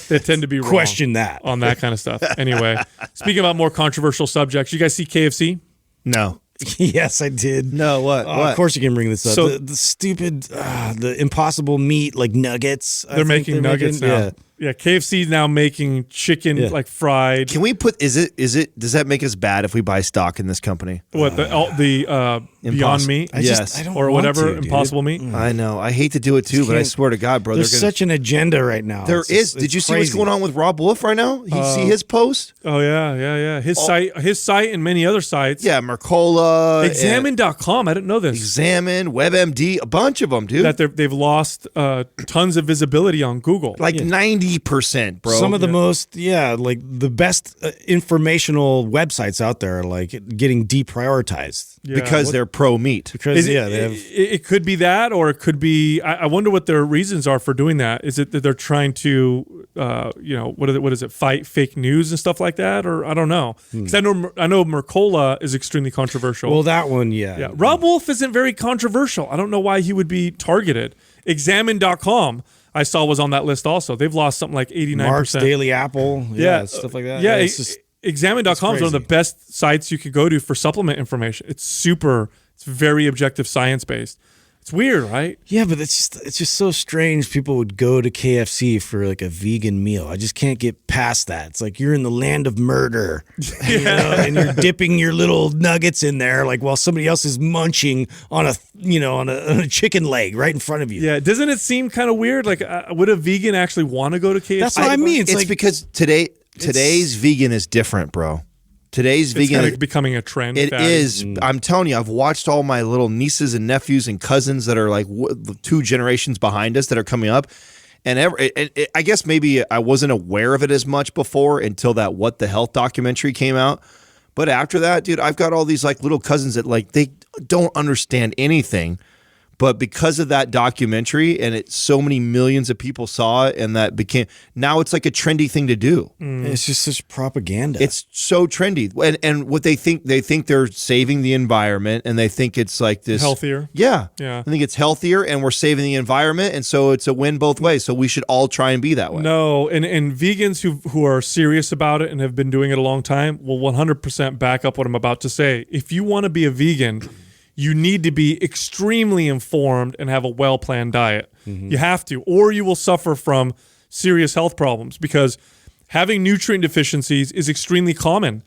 they tend to be wrong. Question that on that kind of stuff. Anyway, speaking about more controversial subjects, you guys see KFC? No. Yes, I did. No, what? Of course you can bring this up. So the stupid, the impossible meat like nuggets. They're making nuggets now. Yeah, KFC is now making chicken like fried. Can we put? Is it? Does that make us bad if we buy stock in this company? What the Beyond Meat? I don't or whatever Impossible Meat. I know. I hate to do it too, but I swear to God, bro, there's such an agenda right now. There is. Did you see what's going on with Rob Wolf right now? You see his post? Oh yeah. His site, and many other sites. Yeah, Mercola, Examine.com. I didn't know this. Examine, WebMD, a bunch of them, dude. That they've lost tons of visibility on Google. Like 90%, bro. Some of the most, like the best informational websites out there are like getting deprioritized because they're pro meat. Because they have. It could be that, or it could be. I wonder what their reasons are for doing that. Is it that they're trying to, what is it? Fight fake news and stuff like that, or I don't know. Because I know Mercola is extremely controversial. Well, that one, yeah. Rob Wolf isn't very controversial. I don't know why he would be targeted. Examine.com. I saw was on that list also. They've lost something like 89%. Mark's Daily Apple, stuff like that. Yeah, Examine.com is one of the best sites you could go to for supplement information. It's very objective, science-based. It's weird, right? Yeah, but it's just so strange. People would go to KFC for like a vegan meal. I just can't get past that. It's like you're in the land of murder, you know, and you're dipping your little nuggets in there, like while somebody else is munching on a chicken leg right in front of you. Yeah, doesn't it seem kind of weird? Like, would a vegan actually want to go to KFC? That's what I mean. It's like, because today's vegan is different, bro. Today's vegan kind of becoming a trend. It is. I'm telling you, I've watched all my little nieces and nephews and cousins that are like 2 generations behind us that are coming up. And I guess maybe I wasn't aware of it as much before until that What the Health documentary came out. But after that, dude, I've got all these like little cousins that like they don't understand anything. But because of that documentary and so many millions of people saw it, and that now it's like a trendy thing to do. It's just such propaganda. It's so trendy. And what they think they're saving the environment, and they think it's like this healthier. Yeah. I think it's healthier, and we're saving the environment, and so it's a win both ways. So we should all try and be that way. No, and vegans who are serious about it and have been doing it a long time will 100% back up what I'm about to say. If you want to be a vegan, you need to be extremely informed and have a well-planned diet. You have to, or you will suffer from serious health problems, because having nutrient deficiencies is extremely common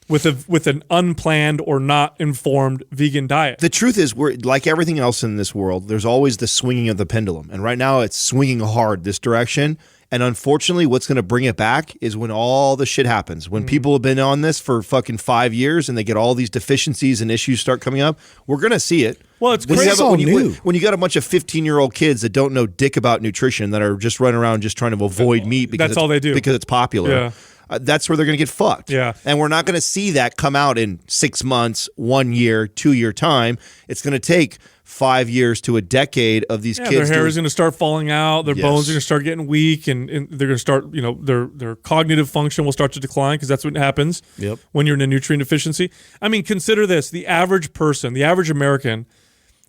with an unplanned or not informed vegan diet. The truth is, we're like everything else in this world, there's always the swinging of the pendulum. And right now it's swinging hard this direction. And unfortunately, what's going to bring it back is when all the shit happens. When people have been on this for fucking 5 years and they get all these deficiencies and issues start coming up, we're going to see it. Well, it's crazy. When you got a bunch of 15-year-old kids that don't know dick about nutrition, that are just running around just trying to avoid meat because that's all they do. Because it's popular. Yeah. That's where they're going to get fucked. Yeah. And we're not going to see that come out in 6 months, 1 year, 2 year time. It's going to take 5 years to a decade of these kids. Their hair is going to start falling out. Their bones are going to start getting weak, and they're going to start, their cognitive function will start to decline, because that's what happens when you're in a nutrient deficiency. I mean, consider this. The average person, the average American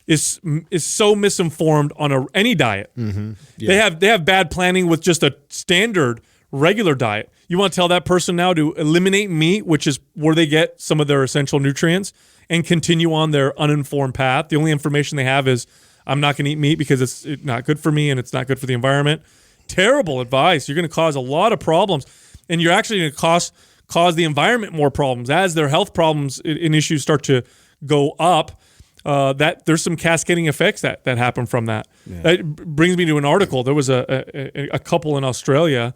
is so misinformed on any diet. They have bad planning with just a standard regular diet. You want to tell that person now to eliminate meat, which is where they get some of their essential nutrients, and continue on their uninformed path. The only information they have is, I'm not going to eat meat because it's not good for me and it's not good for the environment. Terrible advice. You're going to cause a lot of problems, and you're actually going to cause the environment more problems as their health problems and issues start to go up. That there's some cascading effects that happen from that. Yeah. That brings me to an article. There was a couple in Australia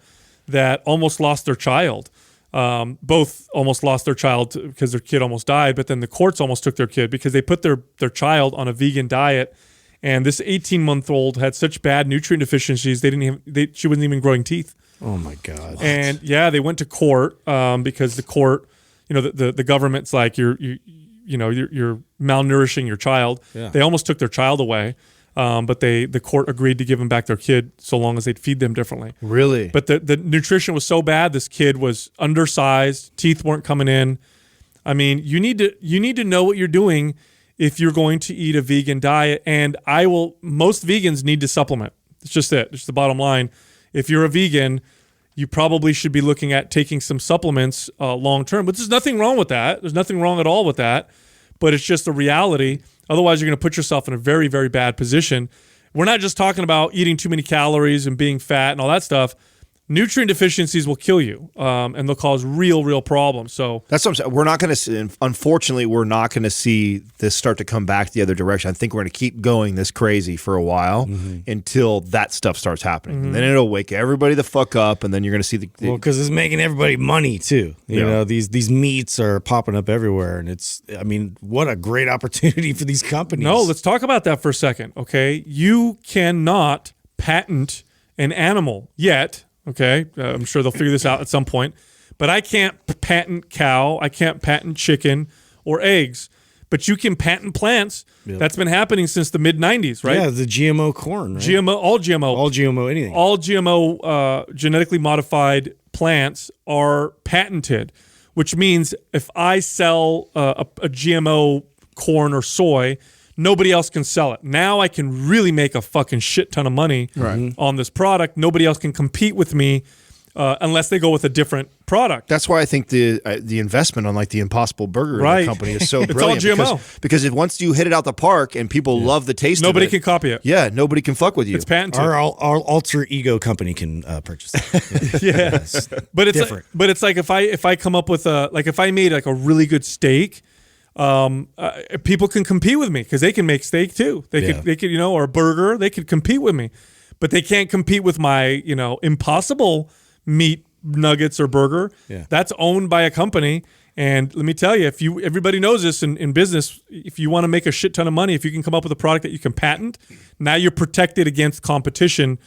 that almost lost their child. Both almost lost their child because their kid almost died, but then the courts almost took their kid because they put their child on a vegan diet, and this 18-month-old had such bad nutrient deficiencies she wasn't even growing teeth. Oh my God! And they went to court because the court, the government's like you're malnourishing your child. Yeah. They almost took their child away. But the court agreed to give them back their kid so long as they'd feed them differently. Really? But the nutrition was so bad, this kid was undersized, teeth weren't coming in. I mean, you need to know what you're doing if you're going to eat a vegan diet. And most vegans need to supplement. It's just it. It's the bottom line. If you're a vegan, you probably should be looking at taking some supplements long term. But there's nothing wrong with that. There's nothing wrong at all with that. But it's just a reality. Otherwise, you're going to put yourself in a very, very bad position. We're not just talking about eating too many calories and being fat and all that stuff. Nutrient deficiencies will kill you, and they'll cause real problems. So that's what I'm saying. We're not going to see, unfortunately, we're not going to see this start to come back the other direction. I think we're going to keep going this crazy for a while until that stuff starts happening. And then it'll wake everybody the fuck up, and then you're going to see well, because it's making everybody money too. You know, these meats are popping up everywhere, and what a great opportunity for these companies. No, let's talk about that for a second, okay? You cannot patent an animal yet. Okay, I'm sure they'll figure this out at some point. But I can't patent cow, I can't patent chicken or eggs. But you can patent plants. Yep. That's been happening since the mid-'90s, right? Yeah, the GMO corn, right? All GMO, anything. All GMO genetically modified plants are patented, which means if I sell a GMO corn or soy, nobody else can sell it. Now I can really make a fucking shit ton of money on this product. Nobody else can compete with me unless they go with a different product. That's why I think the investment on like the Impossible Burger in the company is so brilliant. It's all GMO. Because once you hit it out the park and people love the taste Nobody of it. can copy it. Yeah, nobody can fuck with you. It's patented. Our alter ego company can purchase it. Yeah. But it's different. Like if I come up with if I made like a really good steak, people can compete with me because they can make steak too. They could or a burger. They could compete with me, but they can't compete with my Impossible meat nuggets or burger. Yeah. That's owned by a company. And let me tell you, everybody knows this in business, if you want to make a shit ton of money, if you can come up with a product that you can patent, now you're protected against competition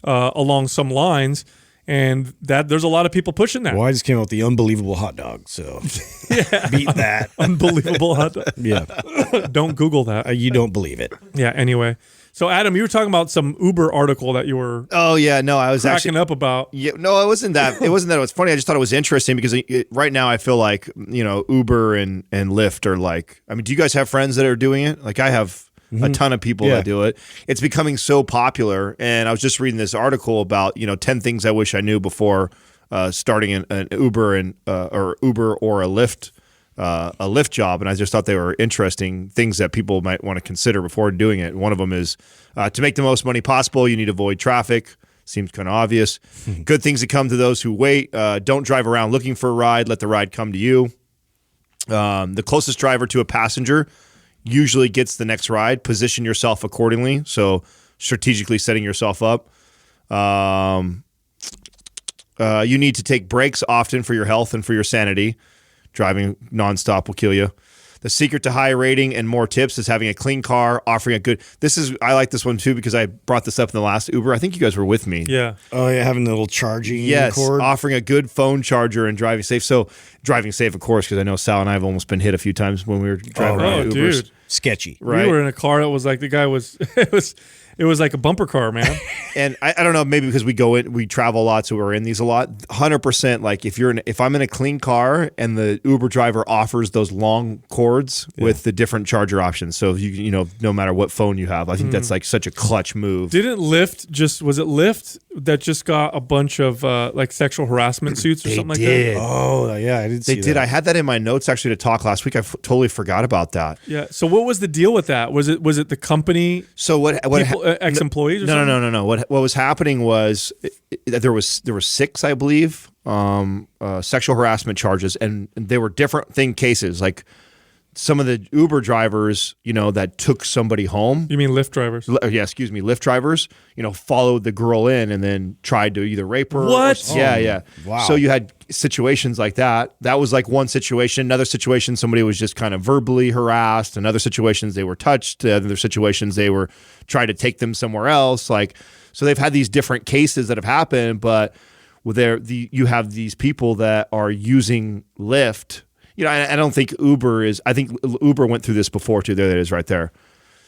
along some lines. And that there's a lot of people pushing that. Well, I just came out with the unbelievable hot dog, so beat that. Unbelievable hot dog. Yeah. Don't Google that. You don't believe it. Yeah, anyway. So, Adam, you were talking about some Uber article that you were I was cracking up about. Yeah, no, it wasn't that. It wasn't that it was funny. I just thought it was interesting because right now I feel like, Uber and Lyft are like, I mean, do you guys have friends that are doing it? Like I have a ton of people that do it. It's becoming so popular. And I was just reading this article about, 10 things I wish I knew before starting an Uber or Uber or a Lyft job, and I just thought they were interesting things that people might want to consider before doing it. One of them is to make the most money possible, you need to avoid traffic. Seems kind of obvious. Good things that come to those who wait. Don't drive around looking for a ride. Let the ride come to you. The closest driver to a passenger usually gets the next ride. Position yourself accordingly. So strategically setting yourself up. You need to take breaks often for your health and for your sanity. Driving nonstop will kill you. The secret to high rating and more tips is having a clean car, offering a good. I like this one too because I brought this up in the last Uber. I think you guys were with me. Yeah. Oh yeah, having the little charging cord. Offering a good phone charger and driving safe. So driving safe, of course, because I know Sal and I have almost been hit a few times when we were driving around Ubers. Dude. Sketchy. Right. We were in a car that was like the guy was. It was like a bumper car, man. And I don't know, maybe because we travel a lot, so we're in these a lot. 100%. Like if I'm in a clean car and the Uber driver offers those long cords with the different charger options, so no matter what phone you have, I think that's like such a clutch move. Didn't Lyft was it Lyft that just got a bunch of like sexual harassment suits or something like that? Oh yeah, I did. They did. I had that in my notes actually to talk last week. I totally forgot about that. Yeah. So what was the deal with that? Was it the company? So what? Ex-employees? Or something? No. What was happening was there were 6, I believe, sexual harassment charges, and they were different cases. Like some of the Uber drivers, that took somebody home. You mean Lyft drivers? Yeah, excuse me, Lyft drivers. Followed the girl in and then tried to either rape her. What? Yeah. Wow. So you had situations like that. That was like one situation. Another situation, somebody was just kind of verbally harassed. In other situations, they were touched. Other situations, they were trying to take them somewhere else. So they've had these different cases that have happened, but you have these people that are using Lyft. I don't think Uber is. I think Uber went through this before too. There it is, right there.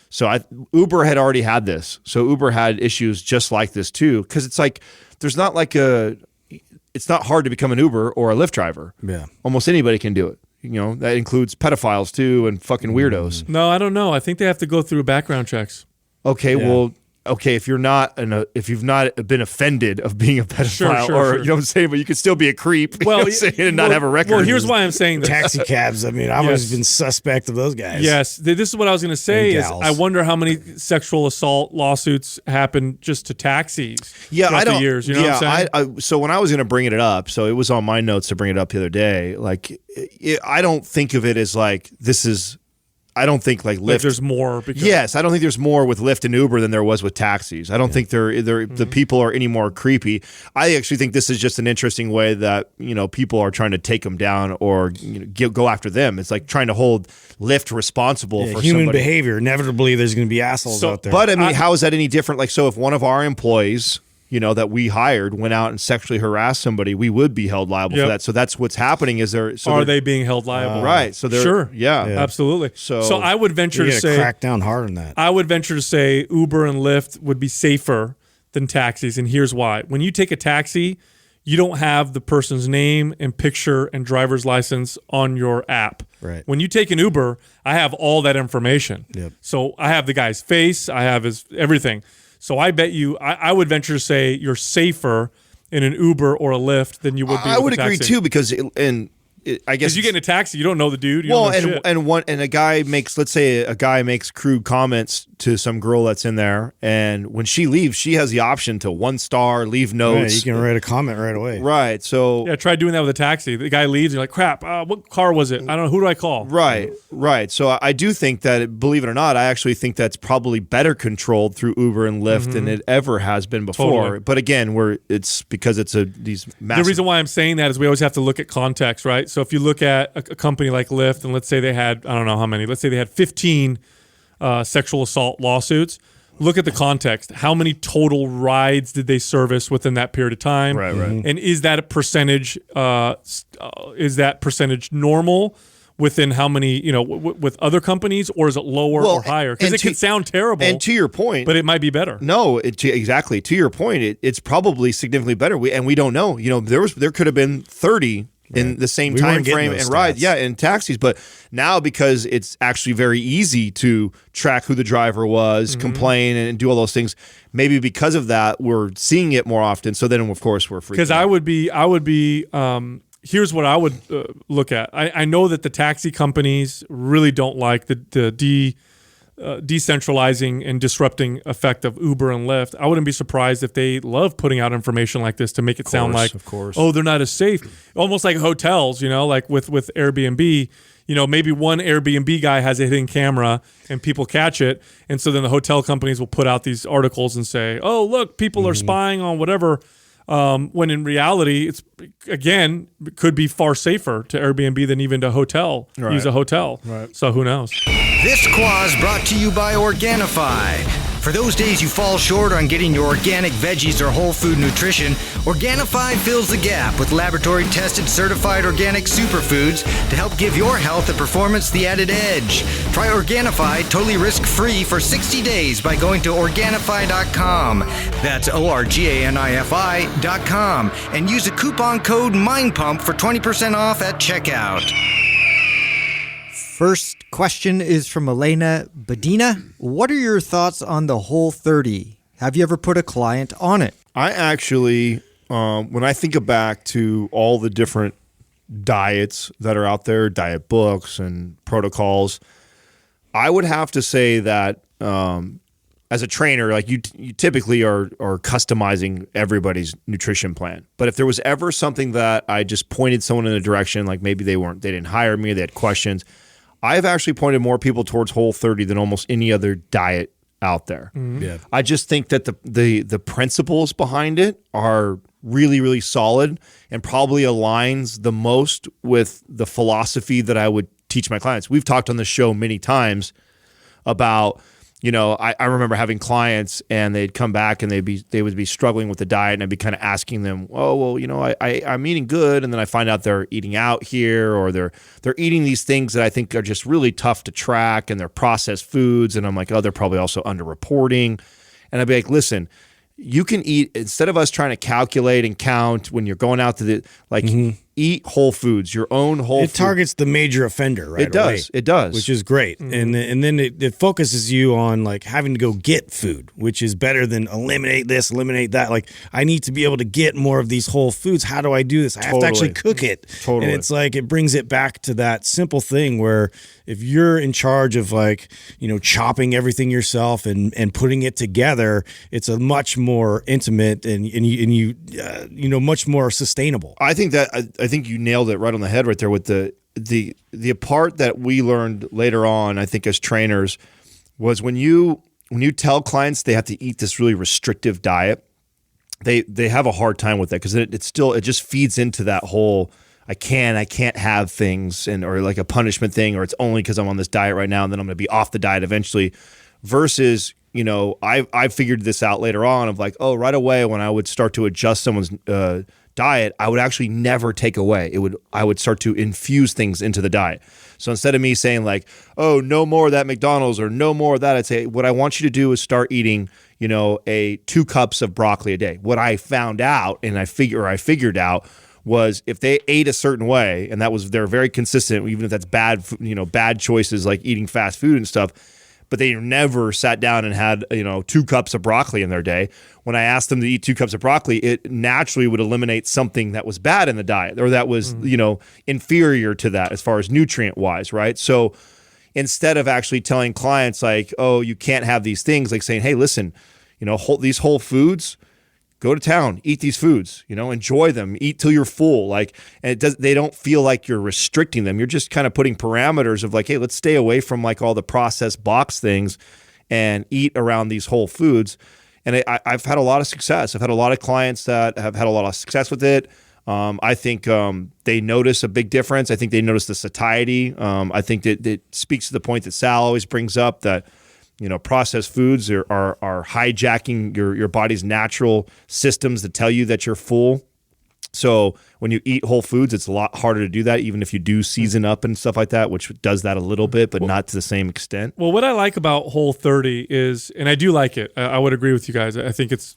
So Uber had already had this. So Uber had issues just like this too, because it's like there's not like it's not hard to become an Uber or a Lyft driver. Yeah, almost anybody can do it. That includes pedophiles too and fucking weirdos. No, I don't know. I think they have to go through background checks. Okay, well. Okay, if you've not been offended of being a pedophile, sure. You know what I'm saying, but you could still be a creep, well, and not have a record. Well, here's why I'm saying this. Taxi cabs. I mean, I've always been suspect of those guys. Yes, this is what I was going to say. Is I wonder how many sexual assault lawsuits happen just to taxis. Yeah, I don't. The years, what I'm saying? So when I was going to bring it up, so it was on my notes to bring it up the other day. Like, I don't think of it as like this is. I don't think like Lyft. Like there's more. Yes, I don't think there's more with Lyft and Uber than there was with taxis. I don't think the people are any more creepy. I actually think this is just an interesting way that people are trying to take them down or go after them. It's like trying to hold Lyft responsible for human somebody. behavior. Inevitably, there's going to be assholes out there. But I mean, how is that any different? Like, so if one of our employees that we hired went out and sexually harassed somebody, we would be held liable for that. So that's what's happening. Are they being held liable? Right. So they're sure. Yeah. Absolutely. So I would venture to say crack down hard on that. I would venture to say Uber and Lyft would be safer than taxis, and here's why. When you take a taxi, you don't have the person's name and picture and driver's license on your app. Right. When you take an Uber, I have all that information. Yep. So I have the guy's face, I have his everything. So I bet you, I would venture to say you're safer in an Uber or a Lyft than you would be. I would with a agree taxi. too, because I guess you get in a taxi, you don't know the dude. You well, don't know shit. and a guy makes, let's say a guy makes crude comments to some girl that's in there, and when she leaves, she has the option to 1 star, leave notes. You can write a comment right away. Right. So Yeah, try doing that with a taxi. The guy leaves, you're like, crap, what car was it? I don't know. Who do I call? Right. So I do think that, believe it or not, I actually think that's probably better controlled through Uber and Lyft than it ever has been before. Totally. But again, it's because it's these massive. The reason why I'm saying that is we always have to look at context, right? So if you look at a company like Lyft, and let's say they had, I don't know how many, let's say they had 15 sexual assault lawsuits. Look at the context. How many total rides did they service within that period of time? Right. And is that a percentage? Is that percentage normal within how many? With other companies, or is it lower or higher? Because it can sound terrible. And to your point, but it might be better. No, exactly. To your point, it's probably significantly better. We don't know. There could have been 30. In the same time frame and rides, in taxis. But now, because it's actually very easy to track who the driver was, complain, and do all those things, maybe because of that, we're seeing it more often. So then, of course, we're freaking out. Because I would be. Here's what I would look at. I know that the taxi companies really don't like the decentralizing and disrupting effect of Uber and Lyft. I wouldn't be surprised if they love putting out information like this to make it sound like, oh, they're not as safe. Almost like hotels, like with Airbnb. Maybe one Airbnb guy has a hidden camera and people catch it, and so then the hotel companies will put out these articles and say, oh, look, people are spying on whatever. When in reality, it could be far safer to Airbnb than even to use a hotel. Right. So who knows? This quaz brought to you by Organifi. For those days you fall short on getting your organic veggies or whole food nutrition, Organifi fills the gap with laboratory-tested certified organic superfoods to help give your health and performance the added edge. Try Organifi totally risk-free for 60 days by going to Organifi.com. That's Organifi.com. And use the coupon code MINDPUMP for 20% off at checkout. First question is from Elena Badina. What are your thoughts on the Whole30? Have you ever put a client on it? I actually, when I think back to all the different diets that are out there, diet books and protocols, I would have to say that as a trainer, like you typically are customizing everybody's nutrition plan. But if there was ever something that I just pointed someone in a direction, like maybe they didn't hire me, they had questions, I've actually pointed more people towards Whole30 than almost any other diet out there. Mm-hmm. Yeah. I just think that the principles behind it are really, really solid and probably aligns the most with the philosophy that I would teach my clients. We've talked on the show many times about, I remember having clients and they'd come back and they would be struggling with the diet, and I'd be kind of asking them, oh, well, I'm eating good, and then I find out they're eating out here, or they're eating these things that I think are just really tough to track, and they're processed foods, and I'm like, oh, they're probably also underreporting. And I'd be like, listen, you can eat, instead of us trying to calculate and count when you're going out to eat whole foods, your own whole food. It targets the major offender right away. It does. Which is great. And then it focuses you on like having to go get food, which is better than eliminate this, eliminate that. Like, I need to be able to get more of these whole foods. How do I do this? I have to actually cook it. Totally. And it's like, it brings it back to that simple thing where if you're in charge of chopping everything yourself and putting it together, it's a much more intimate and much more sustainable. I think you nailed it right on the head right there with the part that we learned later on, I think, as trainers, was when you tell clients they have to eat this really restrictive diet, they have a hard time with that, because it just feeds into that whole I can't have things, or like a punishment thing, or it's only because I'm on this diet right now and then I'm going to be off the diet eventually, versus I figured this out later on of like, oh, right away when I would start to adjust someone's diet, I would actually never take away. I would start to infuse things into the diet. So instead of me saying like, oh, no more of that McDonald's or no more of that, I'd say, what I want you to do is start eating, 2 cups of broccoli a day. What I found out, and I figured out, was if they ate a certain way, and they're very consistent, even if that's bad, bad choices like eating fast food and stuff. but they never sat down and had 2 cups of broccoli in their day. When I asked them to eat 2 cups of broccoli, it naturally would eliminate something that was bad in the diet or that was inferior to that as far as nutrient wise, right? So instead of actually telling clients like, oh, you can't have these things, like saying, hey, listen, these whole foods, go to town, eat these foods, enjoy them, eat till you're full. And they don't feel like you're restricting them. You're just kind of putting parameters of like, hey, let's stay away from like all the processed box things and eat around these whole foods. And I've had a lot of success. I've had a lot of clients that have had a lot of success with it. I think they notice a big difference. I think they notice the satiety. I think that it speaks to the point that Sal always brings up that, processed foods are hijacking your body's natural systems that tell you that you're full. So when you eat whole foods, it's a lot harder to do that, even if you do season up and stuff like that, which does that a little bit, but not to the same extent. Well, what I like about Whole30 is, and I do like it, I would agree with you guys. I think it's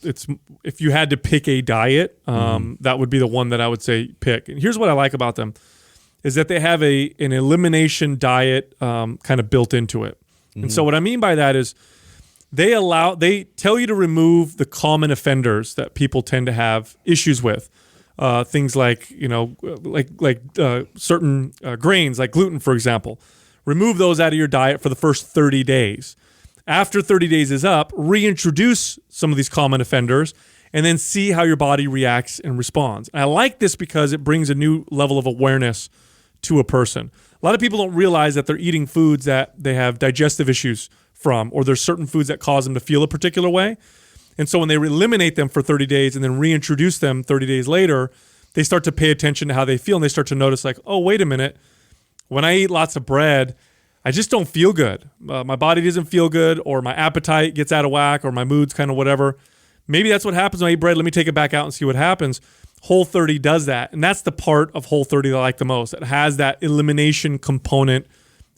if you had to pick a diet, that would be the one that I would say pick. And here's what I like about them, is that they have an elimination diet kind of built into it. And so what I mean by that is they tell you to remove the common offenders that people tend to have issues with. Things like certain grains, like gluten, for example. Remove those out of your diet for the first 30 days. After 30 days is up, reintroduce some of these common offenders and then see how your body reacts and responds. And I like this because it brings a new level of awareness to a person. A lot of people don't realize that they're eating foods that they have digestive issues from, or there's certain foods that cause them to feel a particular way. And so when they eliminate them for 30 days and then reintroduce them 30 days later, they start to pay attention to how they feel, and they start to notice like, oh, wait a minute. When I eat lots of bread, I just don't feel good. My body doesn't feel good, or my appetite gets out of whack, or my mood's kind of whatever. Maybe that's what happens when I eat bread. Let me take it back out and see what happens. Whole30 does that, and that's the part of Whole30 that I like the most. It has that elimination component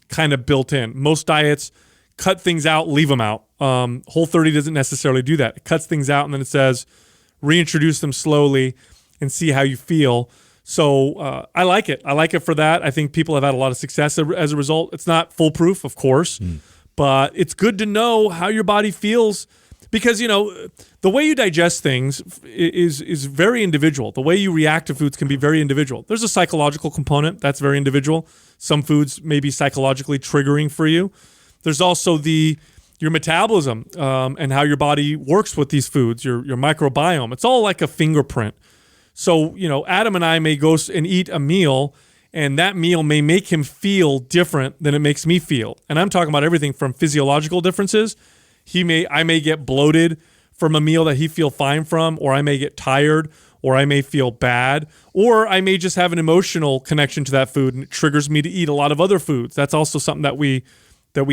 kind of built in. Most diets cut things out, leave them out. Whole30 doesn't necessarily do that. It cuts things out, and then it says reintroduce them slowly and see how you feel. So I like it. I like it for that. I think people have had a lot of success as a result. It's not foolproof, of course, but it's good to know how your body feels, because the way you digest things is very individual. The way you react to foods can be very individual. There's a psychological component that's very individual. Some foods may be psychologically triggering for you. There's also your metabolism and how your body works with these foods, your microbiome. It's all like a fingerprint. So, Adam and I may go and eat a meal, and that meal may make him feel different than it makes me feel. And I'm talking about everything from physiological differences. I may get bloated from a meal that he feel fine from, or I may get tired, or I may feel bad, or I may just have an emotional connection to that food, and it triggers me to eat a lot of other foods. That's also something that we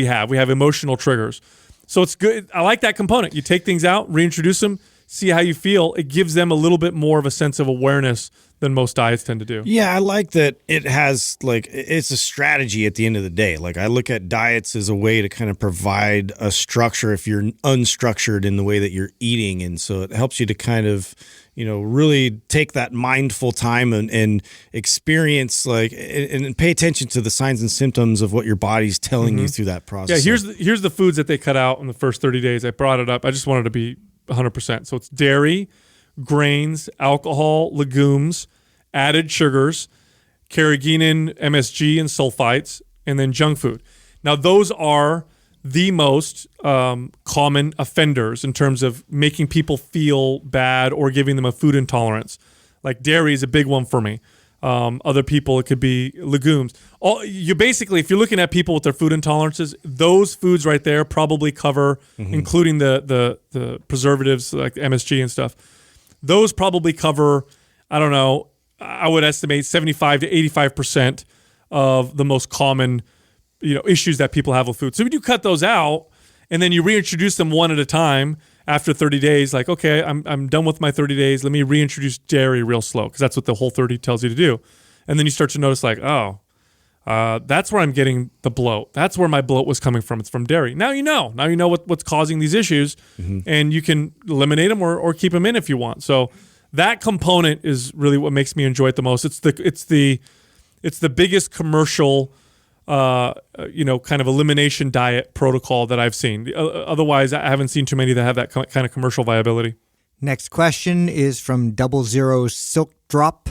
have. We have emotional triggers. So it's good. I like that component. You take things out, reintroduce them, see how you feel. It gives them a little bit more of a sense of awareness than most diets tend to do. Yeah, I like that it has, it's a strategy at the end of the day. Like, I look at diets as a way to kind of provide a structure if you're unstructured in the way that you're eating. And so it helps you to kind of, really take that mindful time and experience, and pay attention to the signs and symptoms of what your body's telling you through that process. Yeah, here's the foods that they cut out in the first 30 days. I brought it up. I just wanted to be 100%. So it's dairy, grains, alcohol, legumes, added sugars, carrageenan, MSG, and sulfites, and then junk food. Now, those are the most common offenders in terms of making people feel bad or giving them a food intolerance. Like dairy is a big one for me. Other people, it could be legumes. If you're looking at people with their food intolerances, those foods right there probably cover, including the preservatives like MSG and stuff. Those probably cover, I don't know, I would estimate 75 to 85% of the most common, issues that people have with food. So if you cut those out and then you reintroduce them one at a time after 30 days, like, okay, I'm done with my 30 days. Let me reintroduce dairy real slow, because that's what the Whole30 tells you to do. And then you start to notice that's where I'm getting the bloat. That's where my bloat was coming from. It's from dairy. Now you know. Now you know what's causing these issues, and you can eliminate them or keep them in if you want. So that component is really what makes me enjoy it the most. It's the biggest commercial kind of elimination diet protocol that I've seen. Otherwise, I haven't seen too many that have that kind of commercial viability. Next question is from 00 Silk Drop.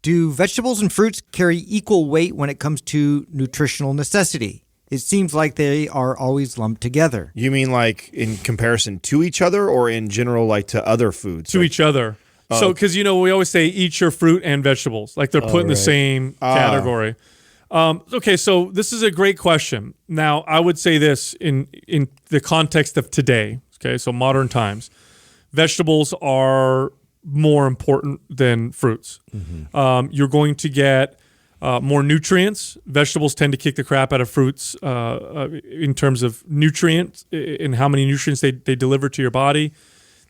Do vegetables and fruits carry equal weight when it comes to nutritional necessity? It seems like they are always lumped together. You mean like in comparison to each other, or in general, like to other foods? To each other. So, because, we always say eat your fruit and vegetables. Like they're put in the same category. Okay, so this is a great question. Now, I would say this in the context of today, okay, so modern times. Vegetables are more important than fruits. You're going to get more nutrients. Vegetables tend to kick the crap out of fruits in terms of nutrients, in how many nutrients they deliver to your body.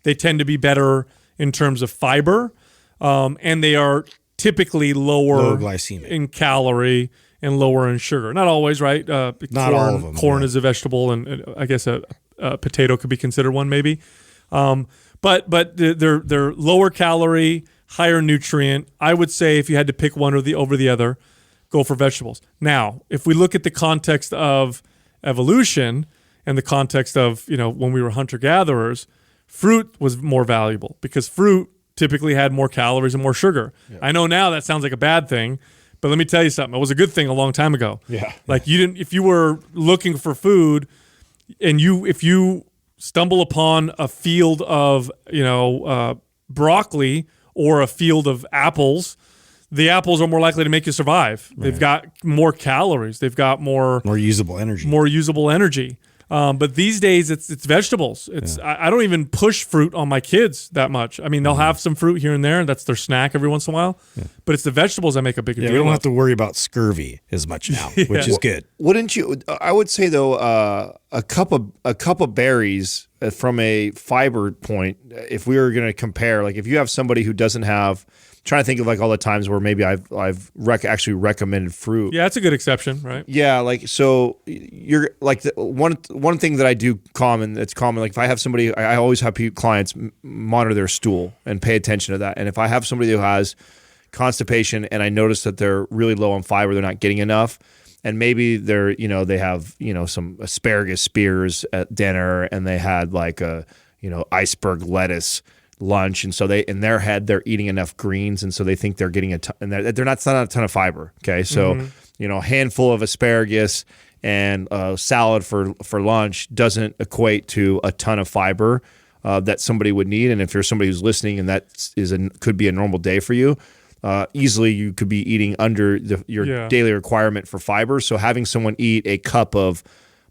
They tend to be better in terms of fiber, and they are typically lower glycemic in calorie and lower in sugar. Not always, right? Not all of them. Corn is a vegetable, and I guess a potato could be considered one, maybe. But they're lower calorie, higher nutrient. I would say if you had to pick one over the other, go for vegetables. Now, if we look at the context of evolution and the context of when we were hunter-gatherers, fruit was more valuable because fruit typically had more calories and more sugar. Yeah. I know now that sounds like a bad thing, but let me tell you something. It was a good thing a long time ago. Yeah. Like if you were looking for food and if you stumble upon a field of, broccoli or a field of apples, the apples are more likely to make you survive. Right. They've got more calories. They've got more usable energy. But these days, it's vegetables. I don't even push fruit on my kids that much. I mean, they'll have some fruit here and there, and that's their snack every once in a while. Yeah. But it's the vegetables I make a big deal. We don't have to worry about scurvy as much now, which is good. Wouldn't you? I would say though, a cup of berries from a fiber point. If we were going to compare, like if you have somebody who doesn't have. Trying to think of like all the times where maybe I've actually recommended fruit. Yeah, that's a good exception, right? Yeah, like so you're like one thing that I do that's common. Like if I have somebody, I always have clients monitor their stool and pay attention to that. And if I have somebody who has constipation and I notice that they're really low on fiber, they're not getting enough, and maybe they're they have some asparagus spears at dinner and they had like a iceberg lettuce lunch, and so they in their head they're eating enough greens, and so they think they're getting and they're not a ton of fiber. Okay, so a handful of asparagus and salad for lunch doesn't equate to a ton of fiber that somebody would need. And if you're somebody who's listening and that could be a normal day for you, easily you could be eating under your daily requirement for fiber. So having someone eat a cup of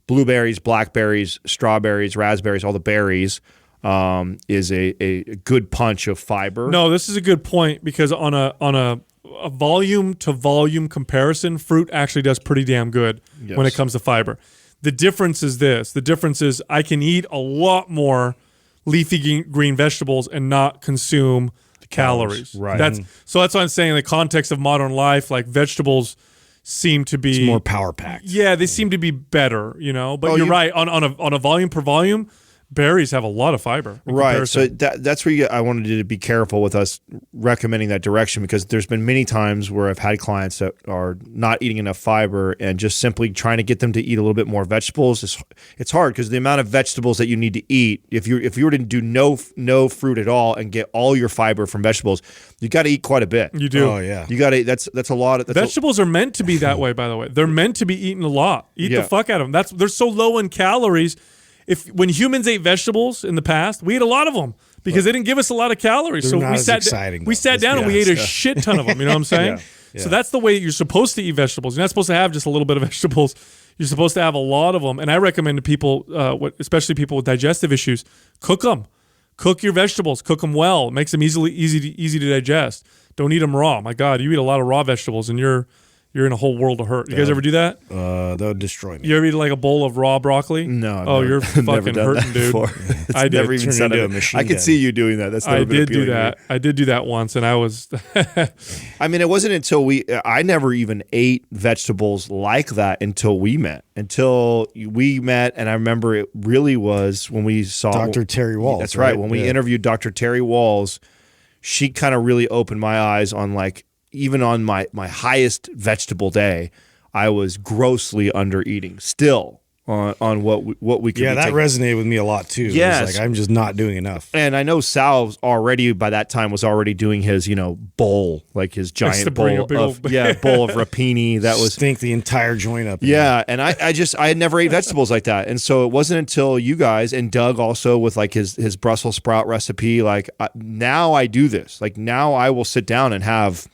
blueberries, blackberries, strawberries, raspberries, all the berries. Is a good punch of fiber. No, this is a good point because on a volume to volume comparison, fruit actually does pretty damn good when it comes to fiber. The difference is this. The difference is I can eat a lot more leafy green vegetables and not consume calories. Right. So that's what I'm saying in the context of modern life, like vegetables seem to be... It's more power packed. Yeah, they seem to be better, But you're right. On a volume per volume... Berries have a lot of fiber. Right. So that's where I wanted you to be careful with us recommending that direction, because there's been many times where I've had clients that are not eating enough fiber and just simply trying to get them to eat a little bit more vegetables. It's hard because the amount of vegetables that you need to eat, if you were to do no fruit at all and get all your fiber from vegetables, you got to eat quite a bit. You do. Oh yeah. You got to. That's a lot. Vegetables are meant to be that way. By the way, they're meant to be eaten a lot. Eat the fuck out of them. They're so low in calories. When humans ate vegetables in the past, we ate a lot of them because they didn't give us a lot of calories. So we sat down and we ate a shit ton of them. You know what I'm saying? So that's the way you're supposed to eat vegetables. You're not supposed to have just a little bit of vegetables. You're supposed to have a lot of them. And I recommend to people, especially people with digestive issues, cook them. Cook your vegetables. Cook them well. It makes them easy to digest. Don't eat them raw. My God, you eat a lot of raw vegetables and you're in a whole world of hurt. You guys ever do that? That would destroy me. You ever eat like a bowl of raw broccoli? No. You're fucking hurting, dude. I never even said it. I could see you doing that. That's never been appealing to me. I did do that once, and I was. I mean, it wasn't until I never even ate vegetables like that until we met. And I remember it really was when we saw Dr. Terry Walls. That's right. When we interviewed Dr. Terry Walls, she kind of really opened my eyes on even on my highest vegetable day, I was grossly under eating still on what we could. Yeah, be that taking. resonated with me a lot too. Yes. It's like I'm just not doing enough. And I know Sal already by that time was already doing his, bowl, like his giant bowl of bowl of rapini that was stink the entire joint up. Yeah, and I had never ate vegetables like that, and so it wasn't until you guys and Doug also with like his Brussels sprout recipe, like now I do this. Like now I will sit down and have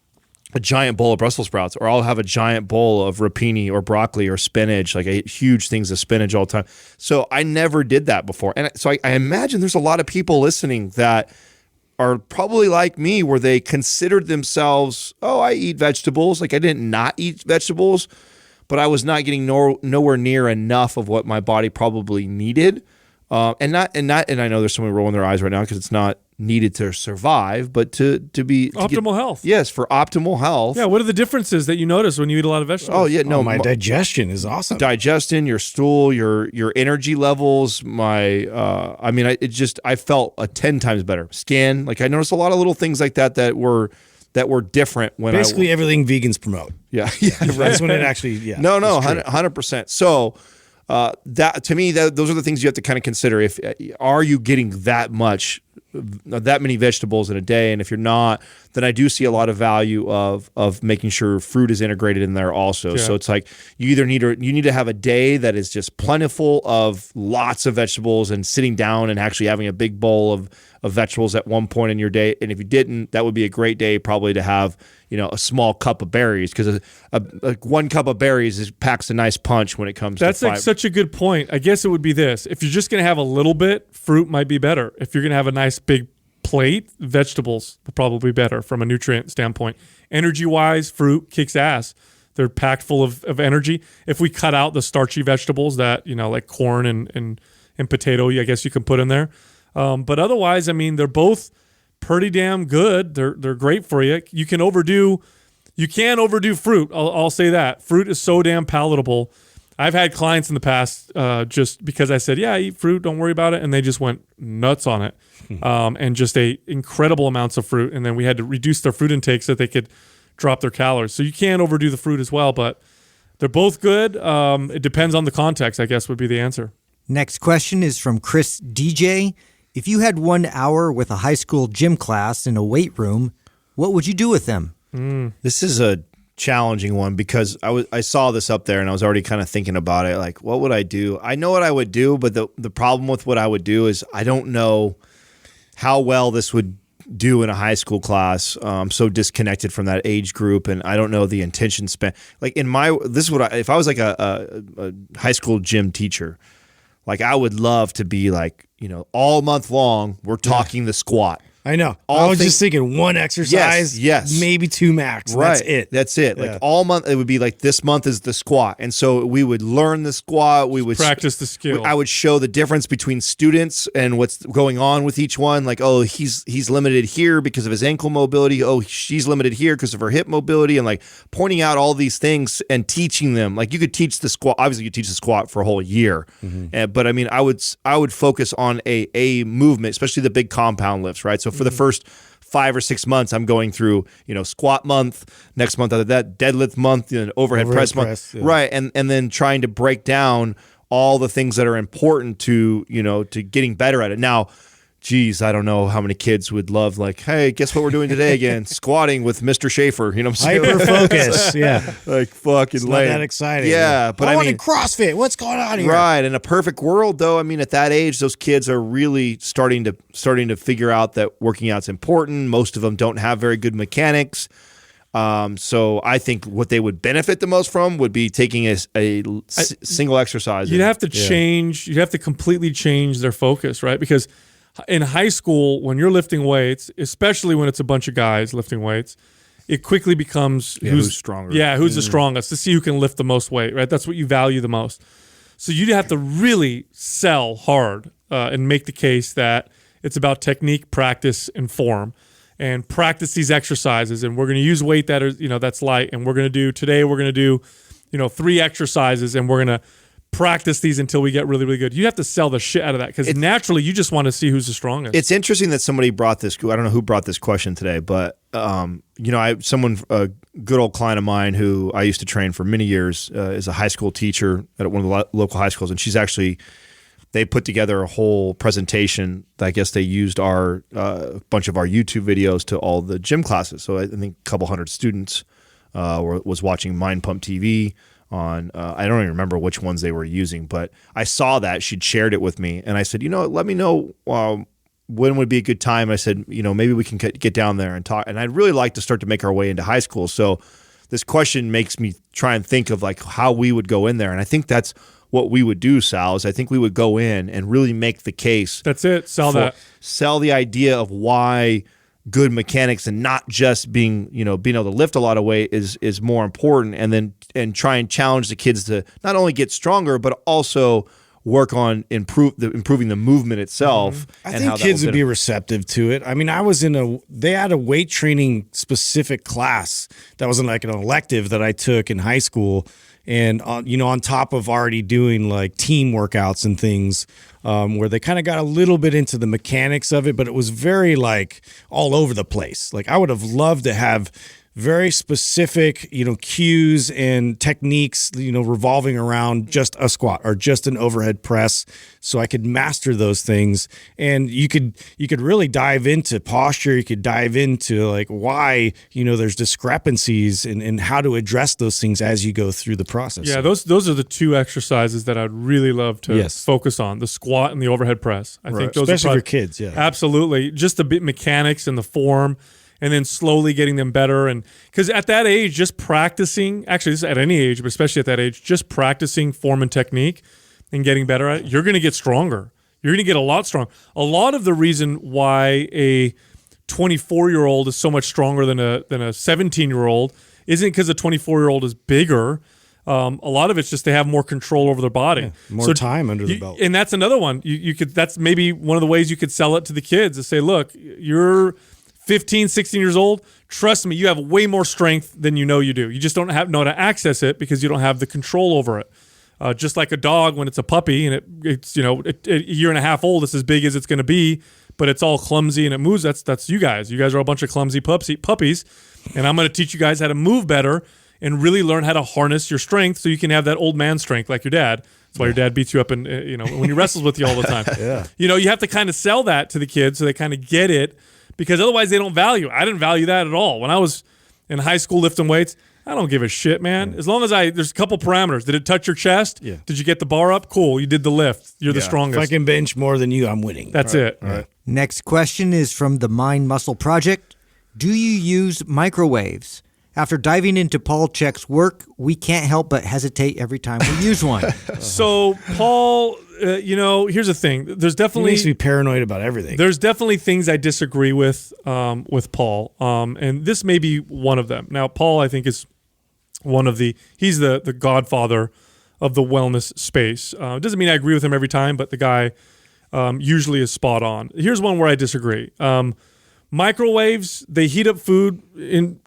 a giant bowl of Brussels sprouts, or I'll have a giant bowl of rapini or broccoli or spinach. Like I eat huge things of spinach all the time. So I never did that before. And so I imagine there's a lot of people listening that are probably like me, where they considered themselves, oh, I eat vegetables. Like I didn't not eat vegetables, but I was not getting nowhere near enough of what my body probably needed. And I know there's someone rolling their eyes right now because it's not needed to survive, but to be optimal health. Yes, for optimal health. Yeah. What are the differences that you notice when you eat a lot of vegetables? Oh yeah, no, my digestion is awesome. Digestion, your stool, your energy levels. I felt 10 times better. Skin, like I noticed a lot of little things like that were different when basically everything vegans promote. Yeah, That's when it actually. Yeah, no, 100%. So. That to me, those are the things you have to kind of consider. If are you getting that many vegetables in a day, and if you're not, then I do see a lot of value of making sure fruit is integrated in there also. Yeah. So it's like you need to have a day that is just plentiful of lots of vegetables and sitting down and actually having a big bowl of vegetables at one point in your day. And if you didn't, that would be a great day probably to have a small cup of berries, because a 1 cup of berries packs a nice punch when it comes That's to like such a good point. I guess it would be this. If you're just going to have a little bit, fruit might be better. If you're going to have a nice big plate, vegetables will probably be better from a nutrient standpoint. Energy-wise, fruit kicks ass. They're packed full of energy. If we cut out the starchy vegetables that, like corn and potato, I guess you can put in there. But otherwise, I mean, they're both pretty damn good. They're great for you. You can overdo fruit. I'll say that. Fruit is so damn palatable. I've had clients in the past just because I said, yeah, I eat fruit, don't worry about it, and they just went nuts on it and just ate incredible amounts of fruit, and then we had to reduce their fruit intake so that they could drop their calories. So you can overdo the fruit as well, but they're both good. It depends on the context, I guess, would be the answer. Next question is from Chris DJ. If you had 1 hour with a high school gym class in a weight room, what would you do with them? This is a challenging one because I saw this up there and I was already kind of thinking about it. Like, what would I do? I know what I would do, but the problem with what I would do is I don't know how well this would do in a high school class. I'm so disconnected from that age group, and I don't know the attention span. Like if I was like a high school gym teacher, like I would love to be like, all month long we're talking the squat. I know. I was just thinking one exercise, yes, maybe 2 max. Right. That's it. Like all month, it would be like this month is the squat. And so we would learn the squat. We would practice the skill. I would show the difference between students and what's going on with each one. Like, oh, he's limited here because of his ankle mobility. Oh, she's limited here because of her hip mobility, and like pointing out all these things and teaching them. Like you could teach the squat. Obviously, you teach the squat for a whole year. But I mean, I would focus on a movement, especially the big compound lifts, right? So for the first 5 or 6 months, I'm going through, squat month. Next month, after that, deadlift month, overhead press month, yeah. Right? And then trying to break down all the things that are important to to getting better at it. Now, geez, I don't know how many kids would love like, hey, guess what we're doing today again? Squatting with Mr. Schaefer. You know what I'm saying? Hyper focus. Yeah. Like fucking lame. Not that exciting. Yeah. But I mean, CrossFit. What's going on here? Right. In a perfect world, though, I mean, at that age, those kids are really starting to figure out that working out's important. Most of them don't have very good mechanics. So I think what they would benefit the most from would be taking a single exercise. You'd have to change. You'd have to completely change their focus, right? Because in high school, when you're lifting weights, especially when it's a bunch of guys lifting weights, it quickly becomes who's stronger. Yeah, who's the strongest, to see who can lift the most weight, right? That's what you value the most. So you'd have to really sell hard and make the case that it's about technique, practice, and form. And practice these exercises, and we're going to use weight that is, that's light, and we're going to do 3 exercises, and we're going to practice these until we get really, really good. You have to sell the shit out of that because naturally you just want to see who's the strongest. It's interesting that somebody brought this. I don't know who brought this question today, but a good old client of mine who I used to train for many years is a high school teacher at one of the local high schools, and they put together a whole presentation. I guess they used a bunch of our YouTube videos to all the gym classes. So I think a couple hundred students was watching Mind Pump TV on, I don't even remember which ones they were using, but I saw that she'd shared it with me, and I said, let me know when would be a good time. I said, maybe we can get down there and talk. And I'd really like to start to make our way into high school. So this question makes me try and think of like how we would go in there, and I think that's what we would do, Sal. Is I think we would go in and really make the case. That's it. Sell the idea of why good mechanics and not just being able to lift a lot of weight is more important, and try and challenge the kids to not only get stronger but also work on improving the movement itself. I think kids would be receptive to it. I mean, they had a weight training specific class that wasn't like an elective that I took in high school. And, on top of already doing like team workouts and things where they kind of got a little bit into the mechanics of it, but it was very like all over the place. Like I would have loved to have very specific, cues and techniques, revolving around just a squat or just an overhead press, so I could master those things. And you could really dive into posture. You could dive into like why, there's discrepancies and how to address those things as you go through the process. Yeah, those are the two exercises that I'd really love to focus on: the squat and the overhead press. I think those especially for kids. Yeah, absolutely. Just the mechanics and the form. And then slowly getting them better. And because at that age, just practicing, actually this is at any age, but especially at that age, just practicing form and technique and getting better at it, you're going to get stronger. You're going to get a lot stronger. A lot of the reason why a 24-year-old is so much stronger than a 17-year-old isn't because a 24-year-old is bigger. A lot of it's just they have more control over their body, more time under the belt. And that's another one. You could. That's maybe one of the ways you could sell it to the kids is say, look, you're 15, 16 years old, trust me, you have way more strength than you do. You just don't know how to access it because you don't have the control over it. Just like a dog when it's a puppy and it's a year and a half old, it's as big as it's going to be, but it's all clumsy and it moves. That's you guys. You guys are a bunch of clumsy puppies, and I'm going to teach you guys how to move better and really learn how to harness your strength so you can have that old man strength like your dad. That's why your dad beats you up and when he wrestles with you all the time. Yeah. You have to kind of sell that to the kids so they kind of get it. Because otherwise they don't value. I didn't value that at all. When I was in high school lifting weights, I don't give a shit, man. As long as there's a couple parameters. Did it touch your chest? Yeah. Did you get the bar up? Cool. You did the lift. You're the strongest. If I can bench more than you, I'm winning. That's it. All right. Next question is from the Mind Muscle Project. Do you use microwaves? After diving into Paul Check's work, we can't help but hesitate every time we use one. So, Paul, here's the thing. There's definitely He makes me paranoid about everything. There's definitely things I disagree with Paul, and this may be one of them. Now, Paul, I think, is he's the godfather of the wellness space. It doesn't mean I agree with him every time, but the guy usually is spot on. Here's one where I disagree. Microwaves, they heat up food in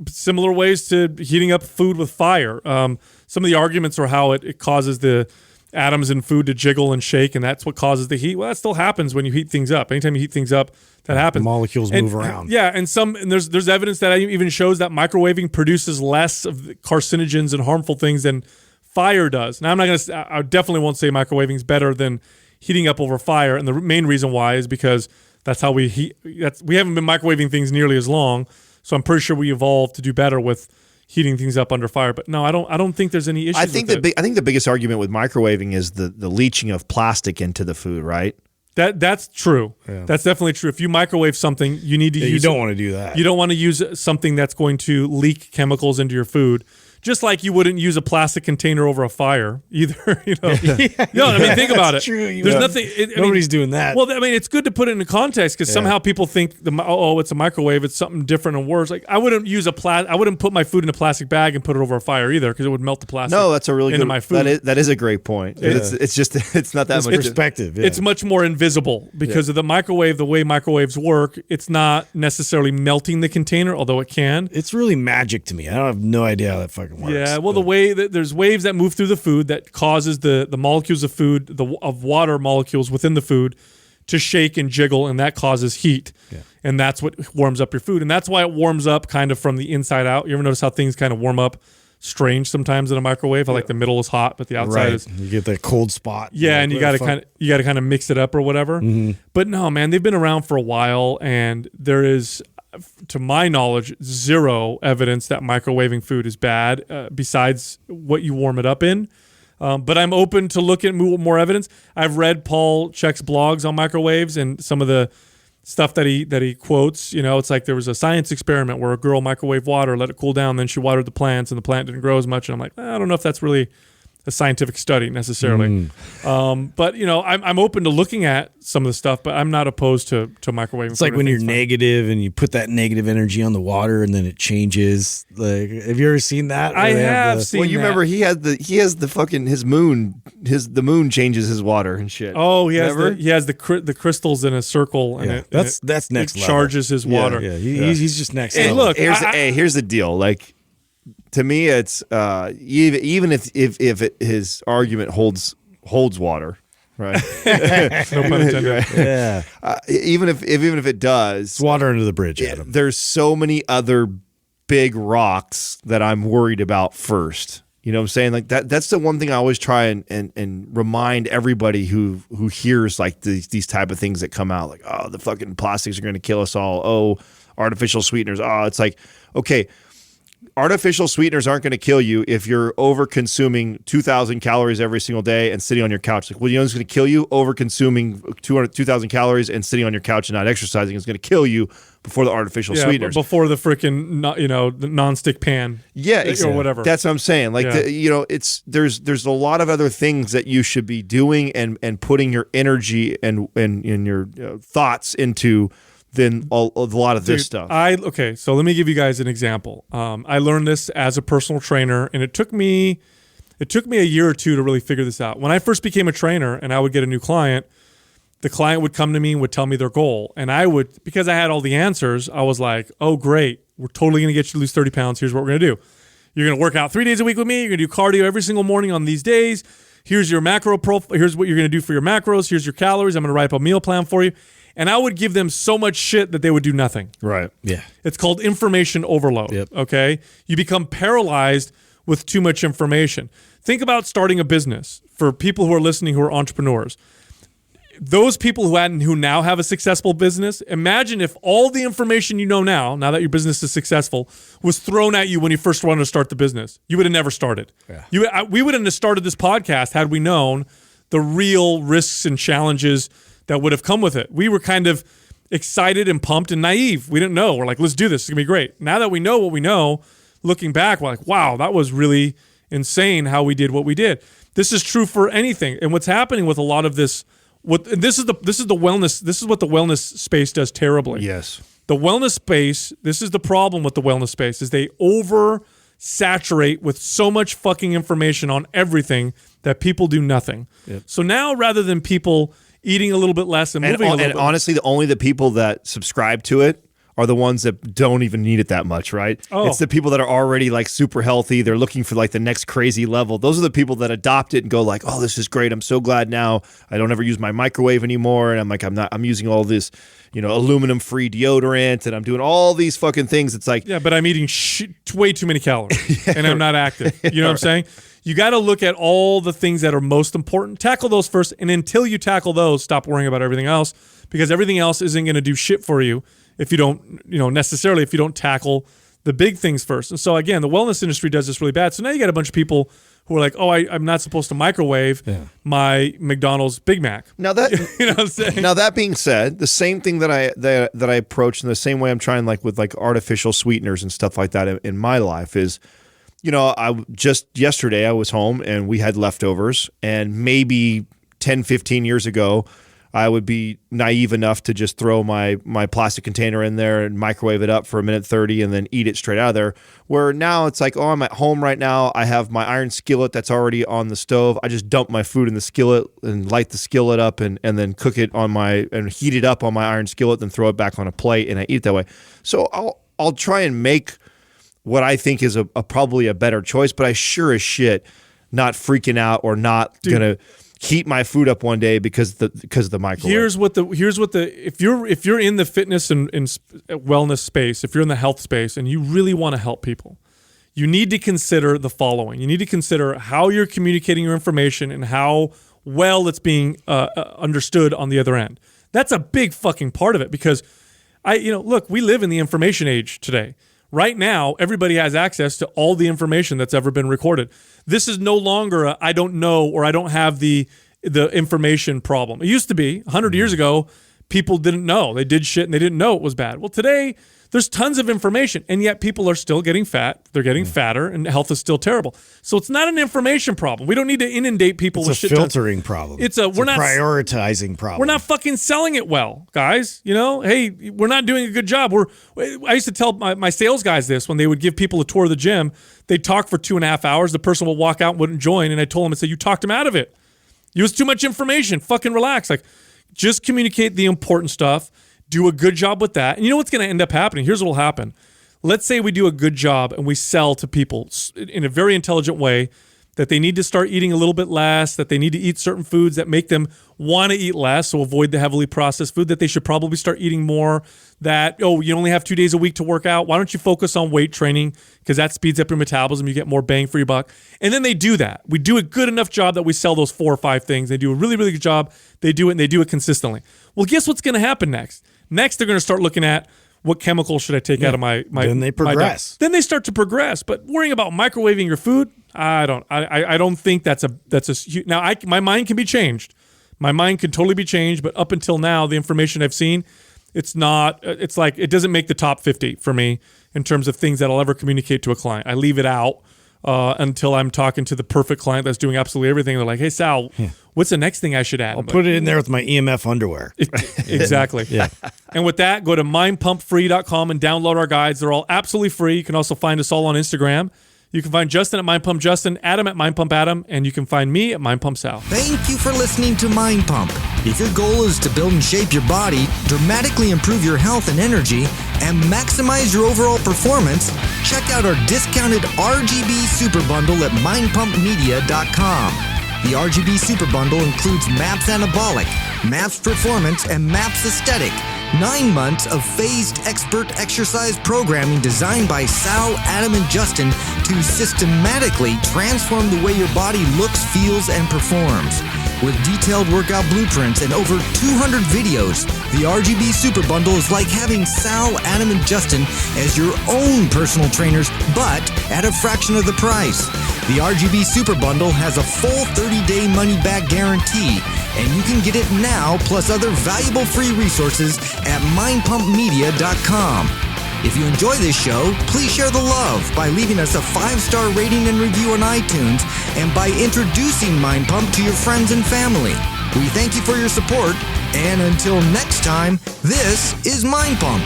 similar ways to heating up food with fire. Some of the arguments are how it causes the atoms in food to jiggle and shake, and that's what causes the heat. Well, that still happens when you heat things up. Anytime you heat things up, that happens. The molecules move around. Yeah, and there's evidence that even shows that microwaving produces less of the carcinogens and harmful things than fire does. Now, I definitely won't say microwaving is better than heating up over fire, and the main reason why is because that's how we heat. We haven't been microwaving things nearly as long. So I'm pretty sure we evolved to do better with heating things up under fire. But no, I don't think there's any issues. I think the biggest argument with microwaving is the leaching of plastic into the food, right? That's true. Yeah. That's definitely true. If you microwave something, you need to use. You don't want to do that. You don't want to use something that's going to leak chemicals into your food. Just like you wouldn't use a plastic container over a fire either. Think about it. True. There's nothing. Nobody's doing that. Well, it's good to put it into context because somehow people think it's a microwave. It's something different and worse. Like I wouldn't put my food in a plastic bag and put it over a fire either because it would melt the plastic. No, that's a really into good. My food. That is a great point. Yeah. It's not that much perspective. Yeah. It's much more invisible because of the microwave. The way microwaves work, it's not necessarily melting the container, although it can. It's really magic to me. I don't have no idea how that fucker fucking works. Yeah, well, the way that there's waves that move through the food that causes the molecules of food, of water molecules within the food, to shake and jiggle, and that causes heat. Yeah. And that's what warms up your food. And that's why it warms up kind of from the inside out. You ever notice how things kind of warm up strange sometimes in a microwave? How like the middle is hot, but the outside is. You get that cold spot. Yeah, and you got to kind of mix it up or whatever. Mm-hmm. But no, man, they've been around for a while, and there is, to my knowledge, zero evidence that microwaving food is bad, besides what you warm it up in. But I'm open to look at more evidence. I've read Paul Chek's blogs on microwaves and some of the stuff that he quotes. You know, it's like there was a science experiment where a girl microwaved water, let it cool down, then she watered the plants, and the plant didn't grow as much. And I'm like, I don't know if that's really a scientific study necessarily. But you know, I'm open to looking at some of the stuff, but I'm not opposed to microwaving. It's like when you're negative and you put that negative energy on the water and then it changes. Like, have you ever seen that? I have seen. Well, you remember he has the fucking the moon changes his water and shit. Oh, he has the crystals in a circle, and that's next level. Charges his water. Yeah, he's just next level. Look, here's the deal. Like, to me, it's even if his argument holds water, right? No pun intended. Right? Yeah. Even if it does, it's water under the bridge, Adam. There's so many other big rocks that I'm worried about first. You know what I'm saying? Like that's the one thing I always try and remind everybody who hears like these type of things that come out, like, oh, the fucking plastics are going to kill us all. Oh, artificial sweeteners. Oh, it's like, okay, artificial sweeteners aren't going to kill you if you're over consuming 2,000 calories every single day and sitting on your couch. Like, well, you know what's going to kill you? Over consuming 2,000 calories and sitting on your couch and not exercising is going to kill you before the artificial sweeteners. Before the freaking, the nonstick pan. Yeah, or whatever. That's what I'm saying. Like, there's a lot of other things that you should be doing and putting your energy and your thoughts into than a lot of this stuff. Okay, so let me give you guys an example. I learned this as a personal trainer, and it took me a year or two to really figure this out. When I first became a trainer and I would get a new client, the client would come to me and would tell me their goal. And I would, because I had all the answers, I was like, oh, great. We're totally going to get you to lose 30 pounds. Here's what we're going to do. You're going to work out 3 days a week with me. You're going to do cardio every single morning on these days. Here's your macro profile. Here's what you're going to do for your macros. Here's your calories. I'm going to write up a meal plan for you. And I would give them so much shit that they would do nothing. Right. Yeah. It's called information overload. Yep. Okay. You become paralyzed with too much information. Think about starting a business for people who are listening who are entrepreneurs. Those people who now have a successful business, imagine if all the information you know now that your business is successful, was thrown at you when you first wanted to start the business. You would have never started. Yeah. We wouldn't have started this podcast had we known the real risks and challenges that would have come with it. We were kind of excited and pumped and naive. We didn't know. We're like, let's do this. It's going to be great. Now that we know what we know, looking back, we're like, wow, that was really insane how we did what we did. This is true for anything. And what's happening with a lot of this, this is what the wellness space does terribly. Yes. The wellness space, this is the problem with the wellness space, is they oversaturate with so much fucking information on everything that people do nothing. Yep. So now rather than people eating a little bit less and moving a little bit. And honestly, only the people that subscribe to it are the ones that don't even need it that much, right? Oh. It's the people that are already like super healthy. They're looking for like the next crazy level. Those are the people that adopt it and go like, oh, this is great. I'm so glad now I don't ever use my microwave anymore. And I'm using all this, aluminum free deodorant and I'm doing all these fucking things. It's like, yeah, but I'm eating way too many calories and I'm not active. You know what I'm saying? You got to look at all the things that are most important, tackle those first. And until you tackle those, stop worrying about everything else, because everything else isn't going to do shit for you if you don't, if you don't tackle the big things first. And so again, the wellness industry does this really bad. So now you got a bunch of people who are like, oh, I'm not supposed to microwave my McDonald's Big Mac. Now that you know what I'm saying? Now that being said, the same thing that I approach in the same way I'm trying like with like artificial sweeteners and stuff like that in my life is, yesterday I was home and we had leftovers, and maybe 10, 15 years ago, I would be naive enough to just throw my plastic container in there and microwave it up for 1:30 and then eat it straight out of there. Where now it's like, oh, I'm at home right now. I have my iron skillet that's already on the stove. I just dump my food in the skillet and light the skillet up and then cook it and heat it up on my iron skillet, then throw it back on a plate and I eat it that way. So I'll try and make what I think is probably a better choice, but I sure as shit not freaking out or not gonna heat my food up one day because of the microwave. Here's what if you're in the fitness and wellness space, if you're in the health space and you really want to help people, you need to consider the following. You need to consider how you're communicating your information and how well it's being understood on the other end. That's a big fucking part of it, because look, we live in the information age today. Right now, everybody has access to all the information that's ever been recorded. This is no longer I don't know or I don't have the information problem. It used to be 100 years ago, people didn't know. They did shit and they didn't know it was bad. Well, today, there's tons of information, and yet people are still getting fat. They're getting fatter, and health is still terrible. So it's not an information problem. We don't need to inundate people with shit. It's a filtering problem. It's a prioritizing problem. We're not fucking selling it well, guys. Hey, we're not doing a good job. I used to tell my sales guys this when they would give people a tour of the gym. They'd talk for 2.5 hours. The person would walk out and wouldn't join, and I told them, I said, you talked them out of it. It was too much information. Fucking relax. Just communicate the important stuff. Do a good job with that. And you know what's going to end up happening? Here's what will happen. Let's say we do a good job and we sell to people in a very intelligent way that they need to start eating a little bit less, that they need to eat certain foods that make them want to eat less, so avoid the heavily processed food, that they should probably start eating more, that, you only have 2 days a week to work out. Why don't you focus on weight training? Because that speeds up your metabolism. You get more bang for your buck. And then they do that. We do a good enough job that we sell those 4 or 5 things. They do a really, really good job. They do it, and they do it consistently. Well, guess what's going to happen next? Next, they're going to start llooking at what chemical should I take out of my Then they progress. Then they start to progress. But worrying about microwaving your food, I don't think that's a now. My mind can be changed. My mind can totally be changed. But up until now, the information I've seen, it's not. It's like it doesn't make the top 50 for me in terms of things that I'll ever communicate to a client. I leave it out until I'm talking to the perfect client that's doing absolutely everything. They're like, "Hey, Sal, what's the next thing I should add?" I'll put it in there with my EMF underwear. Exactly. Yeah. And with that, go to mindpumpfree.com and download our guides. They're all absolutely free. You can also find us all on Instagram. You can find Justin at Mind Pump Justin, Adam at Mind Pump Adam, and you can find me at Mind Pump Sal. Thank you for listening to Mind Pump. If your goal is to build and shape your body, dramatically improve your health and energy, and maximize your overall performance, check out our discounted RGB Super Bundle at mindpumpmedia.com. The RGB Super Bundle includes MAPS Anabolic, MAPS Performance, and MAPS Aesthetic. 9 months of phased expert exercise programming designed by Sal, Adam, and Justin to systematically transform the way your body looks, feels, and performs. With detailed workout blueprints and over 200 videos, the RGB Super Bundle is like having Sal, Adam, and Justin as your own personal trainers, but at a fraction of the price. The RGB Super Bundle has a full 30-day money-back guarantee, and you can get it now plus other valuable free resources at mindpumpmedia.com. If you enjoy this show, please share the love by leaving us a 5-star rating and review on iTunes and by introducing Mind Pump to your friends and family. We thank you for your support, and until next time, this is Mind Pump.